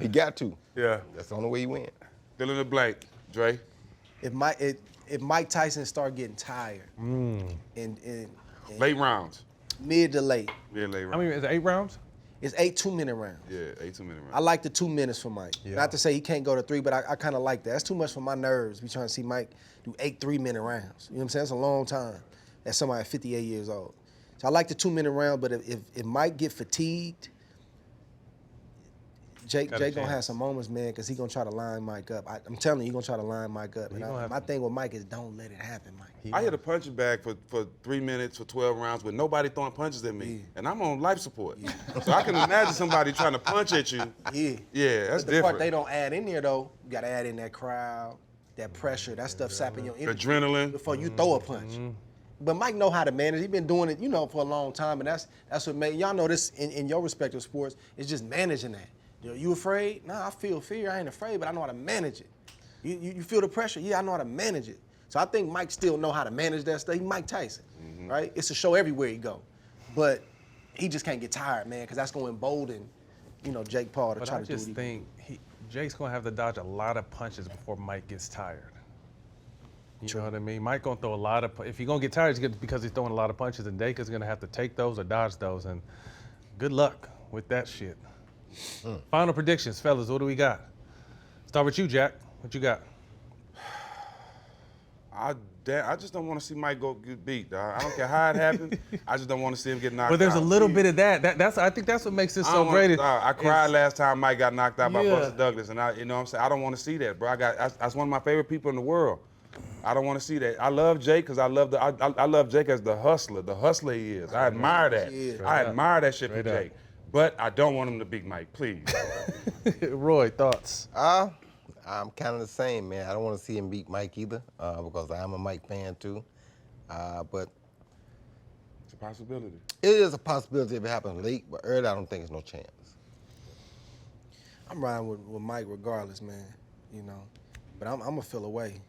S3: He got to.
S2: Yeah.
S3: That's the only way he win.
S2: Fill in the blank, Dre.
S4: If Mike Tyson start getting tired, and
S2: Late rounds.
S4: mid to late,
S2: Yeah, late
S1: How
S2: rounds.
S1: many is it 8 rounds?
S4: it's 8 2-minute rounds.
S2: Yeah, 8 2-minute rounds.
S4: I like the 2 minutes for Mike. Not to say he can't go to 3, but I kind of like that. That's too much for my nerves. We trying to see Mike do 8 3-minute rounds. You know what I'm saying? That's a long time. That's somebody at 58 years old. So I like the 2-minute round, but if Mike get fatigued, Jake
S1: Got a
S4: gonna have
S1: chance.
S4: some moments, man, because he gonna try to line Mike up. I'm telling you, he gonna try to line Mike up. And
S1: gonna have
S4: my
S1: to.
S4: thing with Mike is don't let it happen, Mike.
S2: I hit a punching bag for 3 minutes for 12 rounds with nobody throwing punches at me, and I'm on life support. So I can imagine somebody trying to punch at you.
S4: Yeah.
S2: Yeah, that's
S4: But the
S2: different.
S4: part they don't add in there, though, you got to add in that crowd, that pressure, that stuff sapping your energy
S2: Adrenaline.
S4: before you throw a punch. But Mike know how to manage. He's been doing it, for a long time, and that's what made y'all know this in your respective sports. It's just managing that. You afraid? Nah, I feel fear. I ain't afraid, but I know how to manage it. You feel the pressure? Yeah, I know how to manage it. So I think Mike still know how to manage that stuff. He's Mike Tyson, right? It's a show everywhere he go, but he just can't get tired, man, because that's going to embolden Jake Paul to
S1: But
S4: try
S1: I
S4: to do
S1: just
S4: what he
S1: think Jake's gonna have to dodge a lot of punches before Mike gets tired. You know what I mean? Mike gonna throw a lot of. If he's gonna get tired, it's because he's throwing a lot of punches, and Jake is gonna have to take those or dodge those. And good luck with that shit. Final predictions, fellas. What do we got? Start with you, Jack. What you got?
S2: I just don't want to see Mike get beat, dog. I don't care how it happened. I just don't want to see him get knocked out.
S1: But there's a little bit of that. I think that's what makes this so great.
S2: I cried last time Mike got knocked out by
S1: Yeah.
S2: Buster Douglas, and you know what I'm saying? I don't want to see that, bro. That's one of my favorite people in the world. I don't want to see that. I love Jake because I love Jake as the hustler he is. I admire that.
S4: Yeah.
S2: I admire that shit
S1: Straight
S2: for
S1: up.
S2: Jake. But I don't want him to beat Mike, please.
S1: Roy, thoughts?
S3: I'm kind of the same, man. I don't want to see him beat Mike either because I'm a Mike fan too. But
S2: It's a possibility.
S3: it is a possibility if it happens late, but early, I don't think there's no chance.
S4: I'm riding with Mike regardless, man. But I'm gonna feel away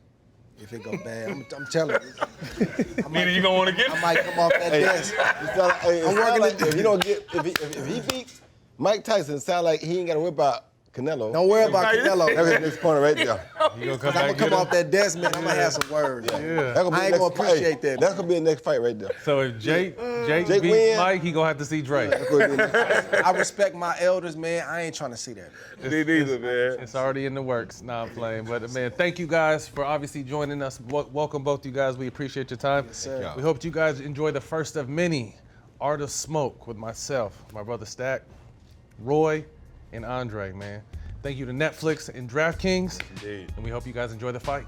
S4: if it go bad. I'm telling you.
S2: Meaning you gonna want to get
S4: I might come off that desk.
S3: I'm working like if you don't get if he beats Mike Tyson, it sound like he ain't got to worry about Canelo.
S4: Don't worry about Canelo.
S3: That's his next corner right there.
S1: You gonna come
S4: I'm
S1: back
S4: gonna
S1: and
S4: come
S1: get
S4: off
S1: him?
S4: that desk, man. I'm gonna have some words.
S1: Yeah.
S3: That gonna be
S4: I ain't
S3: the
S4: gonna
S3: next fight.
S4: appreciate that.
S3: That's gonna be the next fight right there.
S1: So if Jake
S3: Jake
S1: beats
S3: win.
S1: Mike, he gonna have to see Drake.
S3: That's gonna be the next fight.
S4: I respect my elders, man. I ain't trying to see that.
S2: Me neither, man.
S1: It's already in the works. Nah, I'm playing. But man, thank you guys for obviously joining us. Welcome both you guys. We appreciate your time.
S4: sir.
S1: We hope you guys enjoy the first of many Art of Smoke with myself, my brother Stack, Roy, and Andre, man. Thank you to Netflix and DraftKings.
S2: Indeed.
S1: And we hope you guys enjoy the fight.